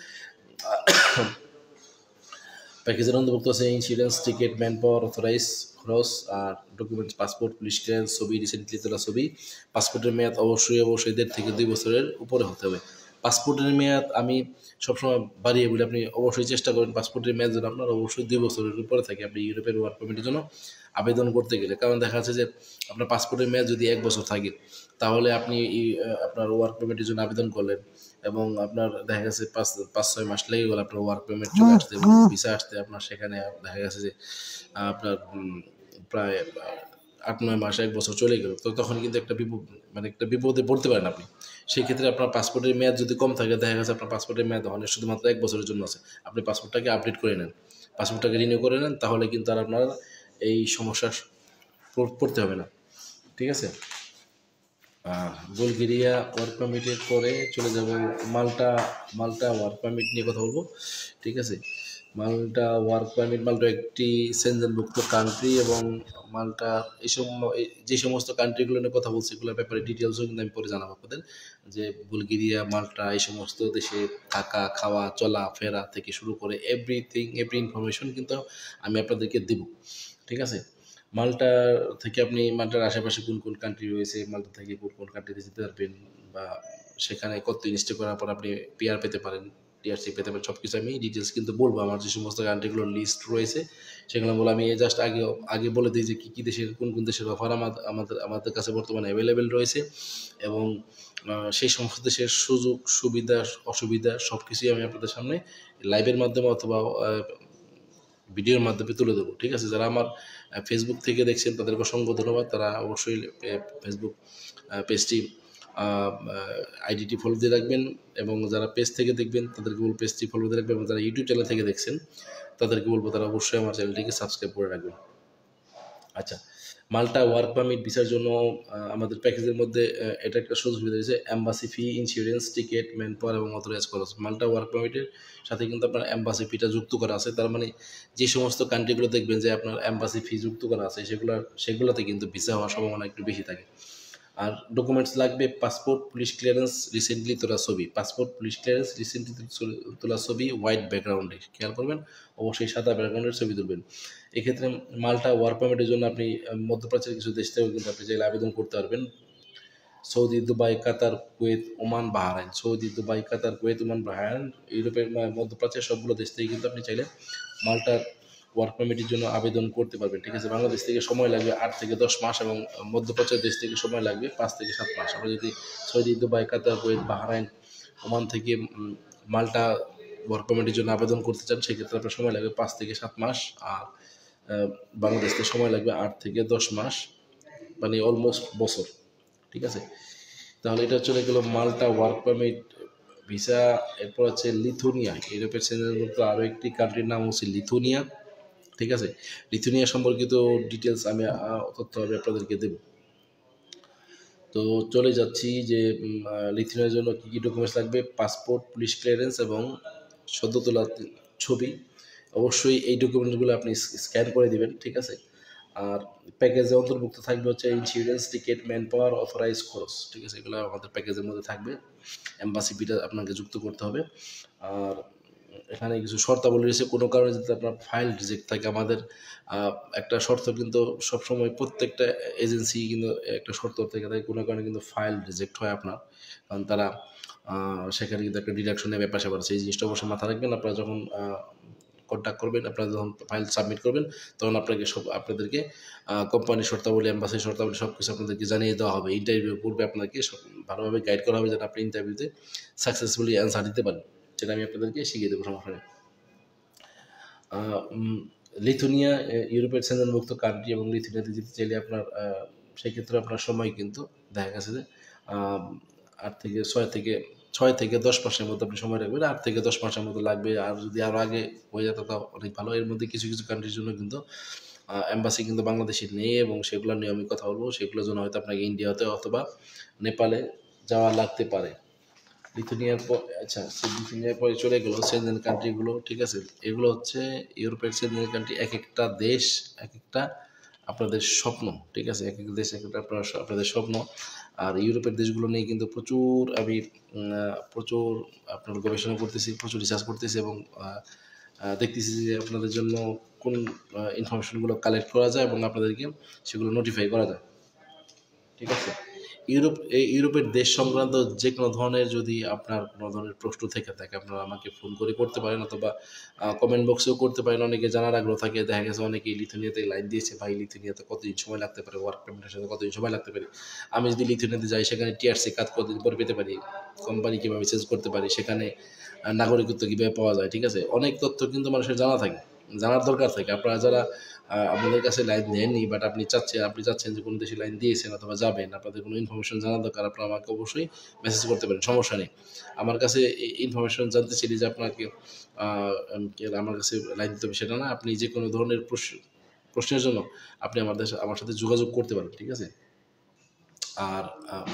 প্যাকেজের অন্তর্ভুক্ত আছে insurance, ticket, manpower, authorize খরচ, আর ডকুমেন্টস, পাসপোর্ট, পুলিশ ক্লিয়ারেন্স, ছবি, রিসেন্টলি তোলা ছবি। পাসপোর্টের মেয়াদ অবশ্যই 1.5 থেকে 2 বছরের উপরে হতে হবে। পাসপোর্টের মেয়াদ আমি সবসময় বাড়িয়ে বলি, আপনি অবশ্যই চেষ্টা করেন পাসপোর্টের মেয়াদ যেন আপনার অবশ্যই 2 বছরের উপরে থাকে আপনি ইউরোপের ওয়ার্ক পারমিটের জন্য আবেদন করতে গেলে। কারণ দেখা যাচ্ছে যে আপনার পাসপোর্টের মেয়াদ যদি 1 বছর থাকে, তাহলে আপনি আপনার ওয়ার্ক পারমিটের জন্য আবেদন করলেন এবং আপনার দেখা গেছে 5-6 মাস লেগে গেল আপনার ওয়ার্ক পারমিট চলে আসতে, ভিসা আসতে। আপনার সেখানে দেখা গেছে যে আপনার প্রায় 8-9 মাস, 1 বছর চলে গেল। তো তখন কিন্তু একটা বিপদে পড়তে পারেন আপনি। সেই ক্ষেত্রে আপনার পাসপোর্টের মেয়াদ যদি কম থাকে, দেখা গেছে আপনার পাসপোর্টের মেয়াদ অনেক শুধুমাত্র 1 বছরের জন্য আছে, আপনি পাসপোর্টটাকে আপডেট করে নেন, পাসপোর্টটাকে রিনিউ করে নেন, তাহলে কিন্তু আর আপনার এই সমস্যার পড়তে হবে না, ঠিক আছে। বুলগেরিয়া ওয়ার্ক পারমিটের পরে চলে যাব মাল্টা ওয়ার্ক পারমিট নিয়ে কথা বলবো, ঠিক আছে। মাল্টা একটি সেনজেনভুক্ত কান্ট্রি এবং মাল্টা যে সমস্ত কান্ট্রিগুলো নিয়ে কথা বলছি এগুলোর ব্যাপারে ডিটেলসও কিন্তু আমি পরে জানাবো আপনাদের, যে বুলগেরিয়া, মাল্টা এই সমস্ত দেশে থাকা, খাওয়া, চলা ফেরা থেকে শুরু করে এভরি ইনফরমেশন কিন্তু আমি আপনাদেরকে দেব, ঠিক আছে। মাল্টার আশেপাশে কোন কোন কান্ট্রি রয়েছে, মাল্টা থেকে কোন কোন কান্ট্রিতে যেতে পারবেন, বা সেখানে কত ইনস্টে করার পর আপনি পিআর পেতে পারেন, টিআরসি পেতে পারেন, সব কিছু আমি ডিটেলস কিন্তু বলবো। আমার যে সমস্ত কান্ট্রিগুলোর লিস্ট রয়েছে সেগুলো বলে আমি জাস্ট আগে বলে দিই যে কী কী দেশের কোন কোন দেশের অফার আমাদের কাছে বর্তমানে অ্যাভেলেবেল রয়েছে, এবং সেই সমস্ত দেশের সুযোগ সুবিধা অসুবিধা সব কিছুই আমি আপনাদের সামনে লাইভের মাধ্যমে অথবা ভিডিওর মাধ্যমে তুলে দেবো, ঠিক আছে। যারা আমার ফেসবুক থেকে দেখছেন তাদেরকে অসংখ্য ধন্যবাদ। তারা অবশ্যই ফেসবুক পেজটি আইডিটি ফলো দিয়ে রাখবেন, এবং যারা পেজ থেকে দেখবেন তাদেরকে বলবো পেজটি ফলো দিয়ে রাখবেন, এবং যারা ইউটিউব চ্যানেল থেকে দেখছেন তাদেরকে বলবো তারা অবশ্যই আমার চ্যানেলটিকে সাবস্ক্রাইব করে রাখবেন। আচ্ছা, মাল্টা ওয়ার্ক পারমিট ভিসার জন্য আমাদের প্যাকেজের মধ্যে এটা একটা সুযোগ সুবিধা রয়েছে, অ্যাম্বাসি ফি, ইন্স্যুরেন্স, টিকিট, ম্যান পাওয়ার এবং অথরাইজ খরচ। মাল্টা ওয়ার্ক পারমিটের সাথে কিন্তু আপনার অ্যাম্বাসি ফিটা যুক্ত করা আছে। তার মানে যে সমস্ত কান্ট্রিগুলো দেখবেন যে আপনার অ্যাম্বাসি ফি যুক্ত করা আছে সেগুলোতে কিন্তু ভিসা হওয়ার সম্ভাবনা একটু বেশি থাকে। আর ডকুমেন্টস লাগবে পাসপোর্ট, পুলিশ ক্লিয়ারেন্স, রিসেন্টলি তোলা ছবি। পাসপোর্ট, পুলিশ ক্লিয়ারেন্স, রিসেন্টলি তোলা ছবি, হোয়াইট ব্যাকগ্রাউন্ডে, খেয়াল করবেন অবশ্যই সাদা ব্যাকগ্রাউন্ডের ছবি তুলবেন। এক্ষেত্রে মাল্টা ওয়ার্ক পারমিটের জন্য আপনি মধ্যপ্রাচ্যের কিছু দেশ থেকেও কিন্তু আপনি চাইলে আবেদন করতে পারবেন। Saudi, Dubai, Qatar, Kuwait, Oman, Bahrain. Saudi, Dubai, Qatar, Kuwait, Oman, Bahrain, ইউরোপের মধ্যপ্রাচ্যের সবগুলো দেশ থেকে কিন্তু আপনি চাইলে মাল্টার ওয়ার্ক পারমিটের জন্য আবেদন করতে পারবেন, ঠিক আছে। বাংলাদেশ থেকে সময় লাগবে 8 থেকে 10 মাস, এবং মধ্যপ্রাচ্যের দেশ থেকে সময় লাগবে 5 থেকে 7 মাস। আপনি যদি Saudi, Dubai, Qatar, Kuwait, Bahrain, Oman থেকে মাল্টা ওয়ার্ক পারমিটের জন্য আবেদন করতে চান, সেক্ষেত্রে আপনার সময় লাগবে 5 থেকে 7 মাস, আর বাংলাদেশ থেকে সময় লাগবে 8 থেকে 10 মাস, মানে অলমোস্ট বছর, ঠিক আছে। তাহলে এটা চলে গেল মাল্টা ওয়ার্ক পারমিট ভিসা। এরপর আছে লিথুনিয়া, ইউরোপের সেনজেনভুক্ত আরও একটি কান্ট্রির নাম হচ্ছে লিথুনিয়া, ঠিক আছে। লিথুনিয়া সম্পর্কিত ডিটেলস আমি তথ্য আমি আপনাদেরকে দেব। তো চলে যাচ্ছি যে লিথুনিয়ার জন্য কী কী ডকুমেন্টস লাগবে। পাসপোর্ট, পুলিশ ক্লিয়ারেন্স এবং সদ্য তোলা ছবি। অবশ্যই এই ডকুমেন্টসগুলো আপনি স্ক্যান করে দিবেন, ঠিক আছে। আর প্যাকেজে অন্তর্ভুক্ত থাকবে হচ্ছে insurance, ticket, manpower, authorize খরচ, ঠিক আছে। এগুলো আমাদের প্যাকেজের মধ্যে থাকবে। এম্বাসি ফিটা আপনাকে যুক্ত করতে হবে। আর এখানে কিছু শর্তাবলী রয়েছে, কোনো কারণে যদি আপনার ফাইল রিজেক্ট থাকে, আমাদের একটা শর্ত কিন্তু সবসময় প্রত্যেকটা এজেন্সি কিন্তু একটা শর্ত থেকে থাকে, কোনো কারণে কিন্তু ফাইল রিজেক্ট হয় আপনার, কারণ তারা সেখানে কিন্তু একটা ডিডাকশনের ব্যাপার স্যাপার আছে। এই জিনিসটা অবশ্যই মাথায় রাখবেন আপনারা যখন কন্ট্যাক্ট করবেন। আপনারা যখন ফাইল সাবমিট করবেন তখন আপনাদেরকে কোম্পানির শর্তাবলী, এম্বাসির শর্তাবলী সব কিছু আপনাদেরকে জানিয়ে দেওয়া হবে। ইন্টারভিউ পূর্বে আপনাদেরকে ভালোভাবে গাইড করা হবে, যেন আপনি ইন্টারভিউতে সাকসেসফুলি অ্যান্সার দিতে পারেন। সেটা আমি আপনাদেরকে শিখিয়ে দেবো, সমস্যা নেই। লিথুনিয়া ইউরোপের সেনজেনভুক্ত কান্ট্রি, এবং লিথুনিয়াতে যেতে চাইলে আপনার সেক্ষেত্রে আপনার সময় কিন্তু দেখা গেছে যে 6 থেকে 10 মাসের মতো আপনি সময় রাখবেন। 8 থেকে 10 মাসের মতো লাগবে, আর যদি আরও আগে হয়ে যেত তাও অনেক ভালো। এর মধ্যে কিছু কিছু কান্ট্রির জন্য কিন্তু এম্বাসি কিন্তু বাংলাদেশে নেই, এবং সেগুলো নিয়ে আমি কথা বলবো। সেগুলোর জন্য হয়তো আপনাকে ইন্ডিয়াতে অথবা নেপালে যাওয়া লাগতে পারে। লিথুনিয়ার পর লিথুনিয়ার পরে চলে গেল সেনজেন কান্ট্রিগুলো, ঠিক আছে। এগুলো হচ্ছে ইউরোপের সেনজেন কান্ট্রি। এক একটা দেশ এক একটা আপনাদের স্বপ্ন, ঠিক আছে। এক এক দেশ এক একটা আপনাদের স্বপ্ন। আর ইউরোপের দেশগুলো নিয়ে কিন্তু প্রচুর আপনার গবেষণা করতেছি, প্রচুর রিসার্চ করতেছি, এবং দেখতেছি যে আপনাদের জন্য কোন ইনফরমেশনগুলো কালেক্ট করা যায় এবং আপনাদেরকে সেগুলো নোটিফাই করা যায়, ঠিক আছে। ইউরোপের দেশ সংক্রান্ত যে কোনো ধরনের যদি আপনার কোনো ধরনের প্রশ্ন থেকে থাকে, আপনারা আমাকে ফোন করে করতে পারেন, অথবা কমেন্ট বক্সেও করতে পারেন। অনেকে জানার আগ্রহ থাকে, দেখা গেছে অনেকেই লিথুনিয়াতে লাইন দিয়েছে, ভাই লিথুনিয়াতে কতদিন সময় লাগতে পারে, ওয়ার্ক পারমিটের সাথে কতদিন সময় লাগতে পারে, আমি যদি লিথুনিয়াতে যাই সেখানে টিআরসি কাজ কতদিন পরে পেতে পারি, কোম্পানি কীভাবে চেঞ্জ করতে পারি, সেখানে নাগরিকত্ব কীভাবে পাওয়া যায়, ঠিক আছে। অনেক তথ্য কিন্তু মানুষের জানার দরকার থাকে। আপনারা যারা আপনাদের কাছে লাইন নেননি, বাট আপনি চাচ্ছেন যে কোনো দেশে লাইন দিয়েছেন অথবা যাবেন, আপনাদের কোনো ইনফরমেশন জানার দরকার, আপনারা আমাকে অবশ্যই মেসেজ করতে পারেন, সমস্যা নেই। আমার কাছে ইনফরমেশন জানতে চাইলে যে আপনাকে আমার কাছে লাইন দিতে হবে সেটা না, আপনি যে কোনো ধরনের প্রশ্নের জন্য আপনি আমার সাথে যোগাযোগ করতে পারেন, ঠিক আছে। আর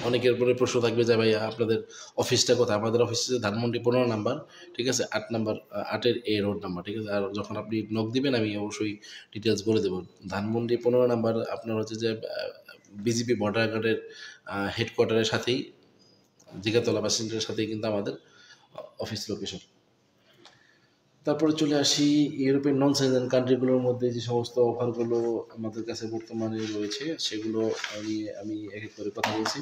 অনেকের পরে প্রশ্ন থাকবে যে ভাইয়া আপনাদের অফিসটা কোথায়। আমাদের অফিস হচ্ছে ধানমন্ডি 15 নাম্বার, ঠিক আছে, 8 এ রোড নাম্বার, ঠিক আছে। আর যখন আপনি নক দিবেন আমি অবশ্যই ডিটেলস বলে দেবো। ধানমন্ডি 15 নাম্বার আপনার হচ্ছে যে বিজিপি বর্ডার গার্ডের হেডকোয়ার্টারের সাথেই, জিগাতলা বাস স্ট্যান্ডের সাথেই কিন্তু আমাদের অফিস লোকেশন। তারপরে চলে আসি ইউরোপিয়ান নন সেনজেন কান্ট্রিগুলোর মধ্যে যে সমস্ত অফারগুলো আমাদের কাছে বর্তমানে রয়েছে সেগুলো আমি এক এক করে কথা বলছি।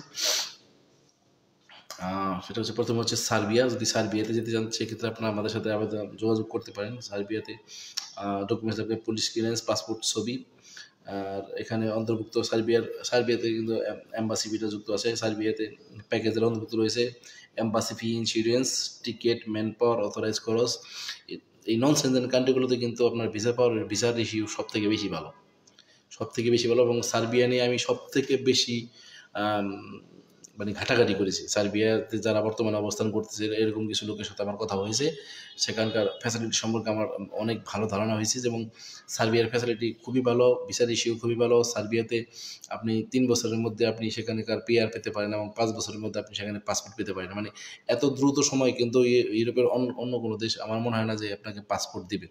সেটা হচ্ছে, প্রথমে হচ্ছে সার্বিয়া। যদি সার্বিয়াতে যেতে চান সেক্ষেত্রে আপনারা আমাদের সাথে যোগাযোগ করতে পারেন। সার্বিয়াতে ডকুমেন্টস লাগবে, পুলিশ ক্লিয়ারেন্স, পাসপোর্ট, ছবি। আর এখানে অন্তর্ভুক্ত সার্বিয়াতে কিন্তু এম্বাসি ফিটা যুক্ত আছে। সার্বিয়াতে প্যাকেজের অন্তর্ভুক্ত রয়েছে embassy fee, insurance, ticket, manpower, authorize খরচ। এই নন সেনজেন কান্ট্রিগুলোতে কিন্তু আপনার ভিসার রিসিউ সব থেকে বেশি ভালো, এবং সার্বিয়া নিয়ে আমি সব থেকে বেশি মানে ঘাটাঘাটি করেছি। সার্বিয়াতে যারা বর্তমানে অবস্থান করতেছে এরকম কিছু লোকের সাথে আমার কথা হয়েছে, সেখানকার ফ্যাসিলিটি সম্পর্কে আমার অনেক ভালো ধারণা হয়েছে, এবং সার্বিয়ার ফ্যাসিলিটি খুবই ভালো, ভিসা রিসিউ খুবই ভালো। সার্বিয়াতে আপনি 3 বছরের মধ্যে আপনি সেখানকার পিআর পেতে পারেন, এবং 5 বছরের মধ্যে আপনি সেখানে পাসপোর্ট পেতে পারেন। মানে এত দ্রুত সময় কিন্তু ইউরোপের অন্য কোনো দেশ আমার মনে হয় না যে আপনাকে পাসপোর্ট দিবে।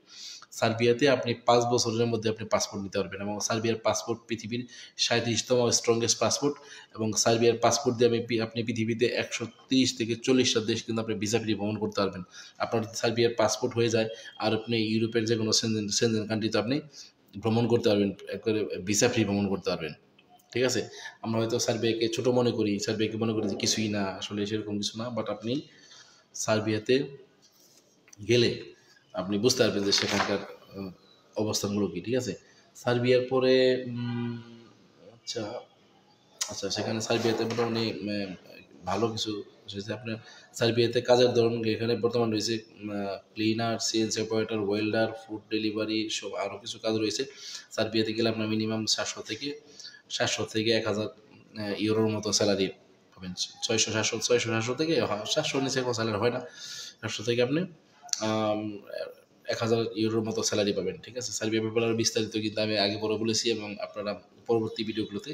সার্বিয়াতে আপনি 5 বছরের মধ্যে আপনি পাসপোর্ট নিতে পারবেন, এবং সার্বিয়ার পাসপোর্ট পৃথিবীর 37তম স্ট্রংগেস্ট পাসপোর্ট, এবং সার্বিয়ার পাসপোর্ট দিয়ে আপনি পৃথিবীতে 130 থেকে 40টা দেশ কিন্তু আপনি ভিসা ফ্রি ভ্রমণ করতে পারবেন। আপনার সার্বিয়ার পাসপোর্ট হয়ে যায়, আর আপনি ইউরোপের যে কোনো সেনজেন কান্ট্রিতে আপনি ভ্রমণ করতে পারবেন, একবারে ভিসা ফ্রি ভ্রমণ করতে পারবেন, ঠিক আছে। আমরা হয়তো সার্বিয়াকে ছোট মনে করি, সার্বিয়াকে মনে করি যে কিছুই না, আসলে সেরকম কিছু না। বাট আপনি সার্বিয়াতে গেলে আপনি বুঝতে পারবেন যে সেখানকার অবস্থানগুলো কি, ঠিক আছে। সার্বিয়ার পরে সেখানে সার্বিয়াতে মোটামুটি ভালো কিছু হচ্ছে। আপনার সার্বিয়াতে কাজের ধরন এখানে বর্তমান রয়েছে cleaner, CNC operator, welder, food delivery, সব আরও কিছু কাজ রয়েছে। সার্বিয়াতে গেলে আপনার মিনিমাম 700 থেকে 1000 ইউরোর মতো স্যালারি পাবেন। 600 থেকে 700 নিচে কোনো স্যালারি হয় না। 700 থেকে আপনি 1000 ইউরোর মতো স্যালারি পাবেন, ঠিক আছে। সার্বিয়া ব্যাপারে বিস্তারিত কিন্তু আমি আগে পরে বলেছি, এবং আপনারা পরবর্তী ভিডিওগুলোতে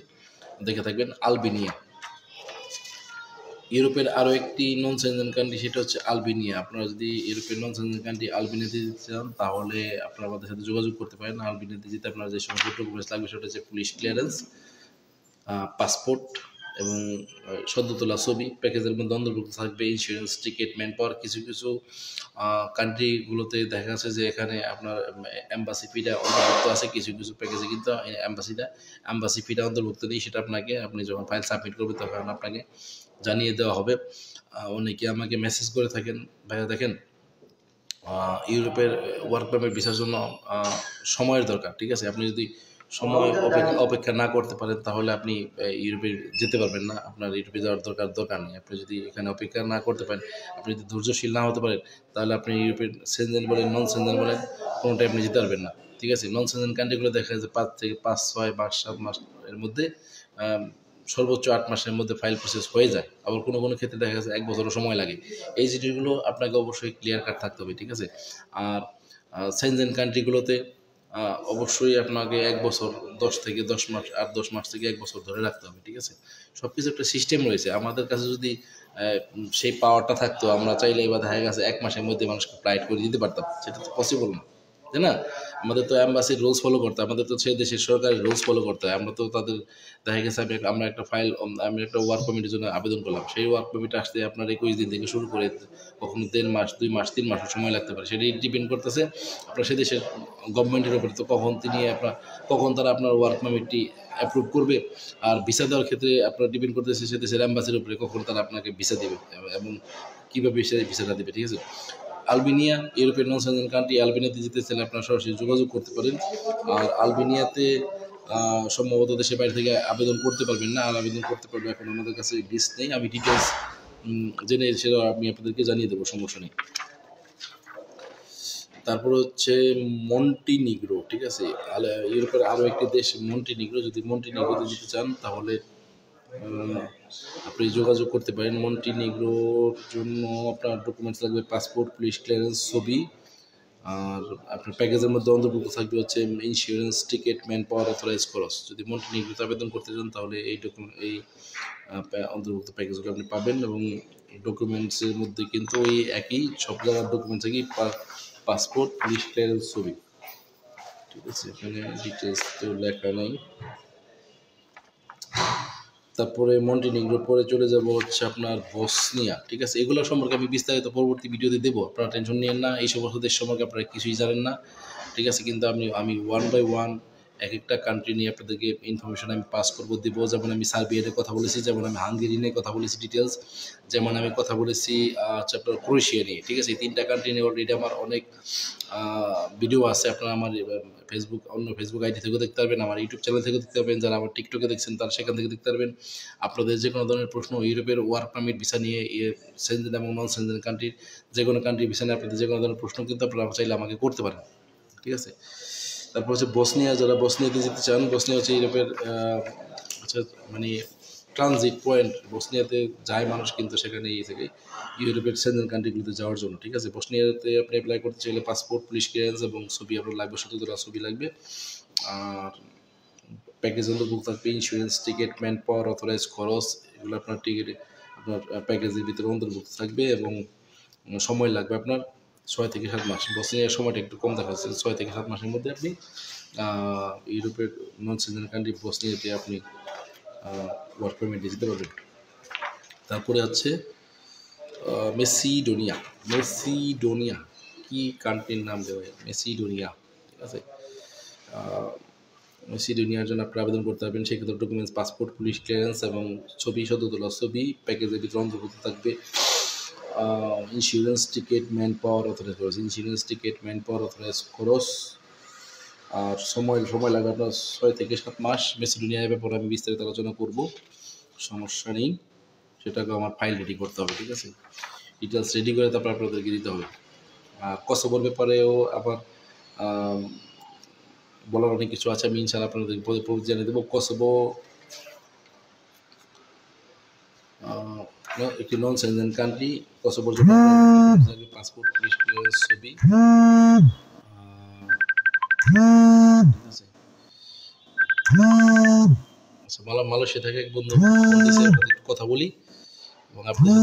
দেখে থাকবেন। আলবেনিয়া ইউরোপের আরও একটি নন সেনজেন কান্ট্রি, সেটা হচ্ছে আলবেনিয়া। আপনারা যদি ইউরোপের নন সেনজেন কান্ট্রি আলবেনিয়াতে যেতে চান তাহলে আপনারা আমাদের সাথে যোগাযোগ করতে পারেন। আলবেনিয়াতে যেতে আপনার যে সমস্ত ডকুমেন্টস লাগবে সেটা হচ্ছে পুলিশ ক্লিয়ারেন্স, পাসপোর্ট, এবং সদ্য তোলা ছবি। প্যাকেজের মধ্যে অন্তর্ভুক্ত থাকবে ইন্স্যুরেন্স, টিকিট, ম্যান পাওয়ার। কিছু কিছু কান্ট্রিগুলোতে দেখা যাচ্ছে যে এখানে আপনার এম্বাসি ফিটা অন্তর্ভুক্ত আছে, কিছু কিছু প্যাকেজে কিন্তু এম্বাসি ফিটা অন্তর্ভুক্ত নেই। সেটা আপনি যখন ফাইল সাবমিট করবেন তখন আপনাকে জানিয়ে দেওয়া হবে। অনেকে আমাকে মেসেজ করে থাকেন, ভাইয়া দেখেন ইউরোপের ওয়ার্ক পারমিট ভিসার জন্য সময়ের দরকার, ঠিক আছে। আপনি যদি সময় অপেক্ষা না করতে পারেন তাহলে আপনি ইউরোপে যেতে পারবেন না, আপনার ইউরোপে যাওয়ার দরকার নেই। আপনি যদি এখানে অপেক্ষা না করতে পারেন, আপনি যদি ধৈর্যশীল না হতে পারেন, তাহলে আপনি ইউরোপের সেনজেন বলেন নন সেনজেন বলেন কোনোটাই আপনি যেতে পারবেন না, ঠিক আছে। নন সেনজেন কান্ট্রিগুলো দেখা যায় 5 থেকে 5, 6, 7 মাস এর মধ্যে, সর্বোচ্চ 8 মাসের মধ্যে ফাইল প্রসেস হয়ে যায়। আবার কোনো কোনো ক্ষেত্রে দেখা যাচ্ছে 1 বছরও সময় লাগে। এই জিনিসগুলো আপনাকে অবশ্যই ক্লিয়ার কাট থাকতে হবে, ঠিক আছে। আর সেনজেন কান্ট্রিগুলোতে অবশ্যই আপনাকে 1 বছর 10 থেকে 10 মাস, 8-10 মাস থেকে 1 বছর ধরে রাখতে হবে, ঠিক আছে। সব কিছু একটা সিস্টেম রয়েছে। আমাদের কাছে যদি সেই পাওয়ারটা থাকতো, আমরা চাইলেই বা দেখা গেছে 1 মাসের মধ্যে মানুষকে ফ্লাইট করে দিতে পারতাম, সেটা তো পসিবল না, তাই না? আমাদের তো অ্যাম্বাসির রুলস ফলো করতে হয়, আমাদের তো সেই দেশের সরকারের রুলস ফলো করতে হয়। আমরা তো তাদের দেখা গেছে আমরা একটা ফাইল, আমি একটা ওয়ার্ক পারমিটের জন্য আবেদন করলাম, সেই ওয়ার্ক পারমিট আসতে আপনার 21 দিন থেকে শুরু করে কখনো 1.5 মাস, 2 মাস, 3 মাসও সময় লাগতে পারে। সেটাই ডিপেন্ড করতেছে আপনার সে দেশের গভর্নমেন্টের উপরে, তো কখন তারা আপনার ওয়ার্ক পারমিটটি অ্যাপ্রুভ করবে। আর ভিসা দেওয়ার ক্ষেত্রে আপনার ডিপেন্ড করতেছে সে দেশের অ্যাম্বাসির উপরে, কখন তারা আপনাকে ভিসা দেবে এবং কীভাবে ভিসাটা দেবে, ঠিক আছে। Albania European non Schengen country, আলবেনিয়াতে যেতে চাইলে আপনারা সরাসরি যোগাযোগ করতে পারেন। আর আলবেনিয়াতে সম্ভবত দেশের বাইরে থেকে আবেদন করতে পারবেন না, আর আবেদন করতে পারবে এখন আমাদের কাছে লিস্ট নেই, আমি ডিটেলস জেনে সেটা আমি আপনাদেরকে জানিয়ে দেবো, সমস্যা নেই। তারপর হচ্ছে মন্টিনিগ্রো, ঠিক আছে। ইউরোপের আরও একটি দেশ মন্টিনিগ্রো, যদি মন্টিনিগ্রোতে যেতে চান তাহলে আপনি যোগাযোগ করতে পারেন। মন্টিনিগ্রোর জন্য আপনার ডকুমেন্টস লাগবে পাসপোর্ট, পুলিশ ক্লিয়ারেন্স, ছবি, আর আপনার প্যাকেজের মধ্যে অন্তর্ভুক্ত থাকবে হচ্ছে insurance, ticket, manpower, authorize খরচ। যদি মন্টিনিগ্রোতে আবেদন করতে চান তাহলে এই অন্তর্ভুক্ত প্যাকেজগুলো আপনি পাবেন। এবং ডকুমেন্টসের মধ্যে কিন্তু ওই একই, সব জায়গার ডকুমেন্টস একই, পাসপোর্ট, পুলিশ ক্লিয়ারেন্স, ছবি, ঠিক আছে। এখানে ডিটেলস তো লেখা নেই। তারপরে মন্টিনিগ্রো পরে চলে যাব হচ্ছে আপনার বসনিয়া, ঠিক আছে। এগুলো সম্পর্কে আমি বিস্তারিত পরবর্তী ভিডিওতে দেবো, আপনারা টেনশন নিয়েন না। এই সমস্ত দেশ সম্পর্কে আপনারা কিছুই জানেন না, ঠিক আছে। কিন্তু আমি 1 by 1 এক একটা কান্ট্রি নিয়ে আপনাদেরকে ইনফরমেশন আমি পাস করবো, দেবো। যেমন আমি সার্বিয়ার কথা বলেছি, যেমন আমি হাঙ্গেরি নিয়ে কথা বলেছি ডিটেলস, যেমন আমি কথা বলেছি আপনার ক্রোয়েশিয়া নিয়ে, ঠিক আছে। এই 3টা কান্ট্রি নিয়ে অলরেডি আমার অনেক ভিডিও আছে। আপনারা আমার অন্য ফেসবুক আইডি থেকেও দেখতে পারবেন, আমার ইউটিউব চ্যানেল থেকেও দেখতে পারবেন, যারা আমার টিকটকে দেখছেন তারা সেখান থেকে দেখতে পারবেন। আপনাদের যে কোনো ধরনের প্রশ্ন ইউরোপের ওয়ার্ক পারমিট ভিসা নিয়ে, সেনজেন এবং নন সেনজেন কান্ট্রির যে কোনো কান্ট্রি ভিসা নিয়ে আপনাদের যে কোনো ধরনের প্রশ্ন কিন্তু আপনারা চাইলে আমাকে করতে পারেন, ঠিক আছে। তারপর হচ্ছে বসনিয়া, যারা বসনিয়াতে যেতে চান, বসনিয়া হচ্ছে ইউরোপের আচ্ছা মানে ট্রানজিট পয়েন্ট। বসনিয়াতে যায় মানুষ কিন্তু সেখানে থেকে ইউরোপের সেনজেন কান্ট্রিগুলোতে যাওয়ার জন্য, ঠিক আছে। বসনিয়াতে আপনি অ্যাপ্লাই করতে চাইলে পাসপোর্ট, পুলিশ ক্লিয়ারেন্স এবং ছবি আপনার লাগবে, 17টা ছবি লাগবে। আর প্যাকেজ অন্তর্ভুক্ত থাকবে insurance, ticket, manpower, authorize খরচ, এগুলো আপনার আপনার প্যাকেজের ভিতরে অন্তর্ভুক্ত থাকবে। এবং সময় লাগবে আপনার 6 থেকে 7 মাস। বসনিয়ার সময়টা একটু কম দেখা যাচ্ছে, 6 থেকে 7 মাসের মধ্যে আপনি ইউরোপের নন সেনজেন কান্ট্রি বসনিয়াতে আপনি ওয়ার্ক পারমিটে যেতে পারবেন। তারপরে আছে মেসিডোনিয়া, কি কান্ট্রির নাম দেওয়া হয়, মেসিডোনিয়া, ঠিক আছে। মেসিডোনিয়ার জন্য আপনি আবেদন করতে পারবেন। সেক্ষেত্রে ডকুমেন্টস পাসপোর্ট, পুলিশ ক্লিয়ারেন্স এবং ছবি, 17 তোলা ছবি, প্যাকেজের ভিতরে অন্তর্ভুক্ত থাকবে insurance, ticket, manpower, authorize খরচ। Insurance, ticket, manpower, authorize খরচ। আর সময় লাগবে আপনার 6 থেকে 7 মাস। মেসিডোনিয়ার ব্যাপারে আমি বিস্তারিত আলোচনা করব, সমস্যা নেই। সেটাকে আমার ফাইল রেডি করতে হবে, ঠিক আছে। ডিটেলস রেডি করে তারপর আপনাদেরকে দিতে হবে। আর কসোভোর ব্যাপারেও আবার বলার অনেক কিছু আছে, আমি ইনশাআল্লাহ আপনাদের জানিয়ে দেবো। কসোভো একটি নন সেনজেন কান্ট্রি। কসোভোর জন্য পাসপোর্ট, পুলিশ ক্লিয়ারেন্স, ছবি, আচ্ছা। মালয়েশিয়া থেকে এক বন্ধু কথা বলি এবং আপনাদের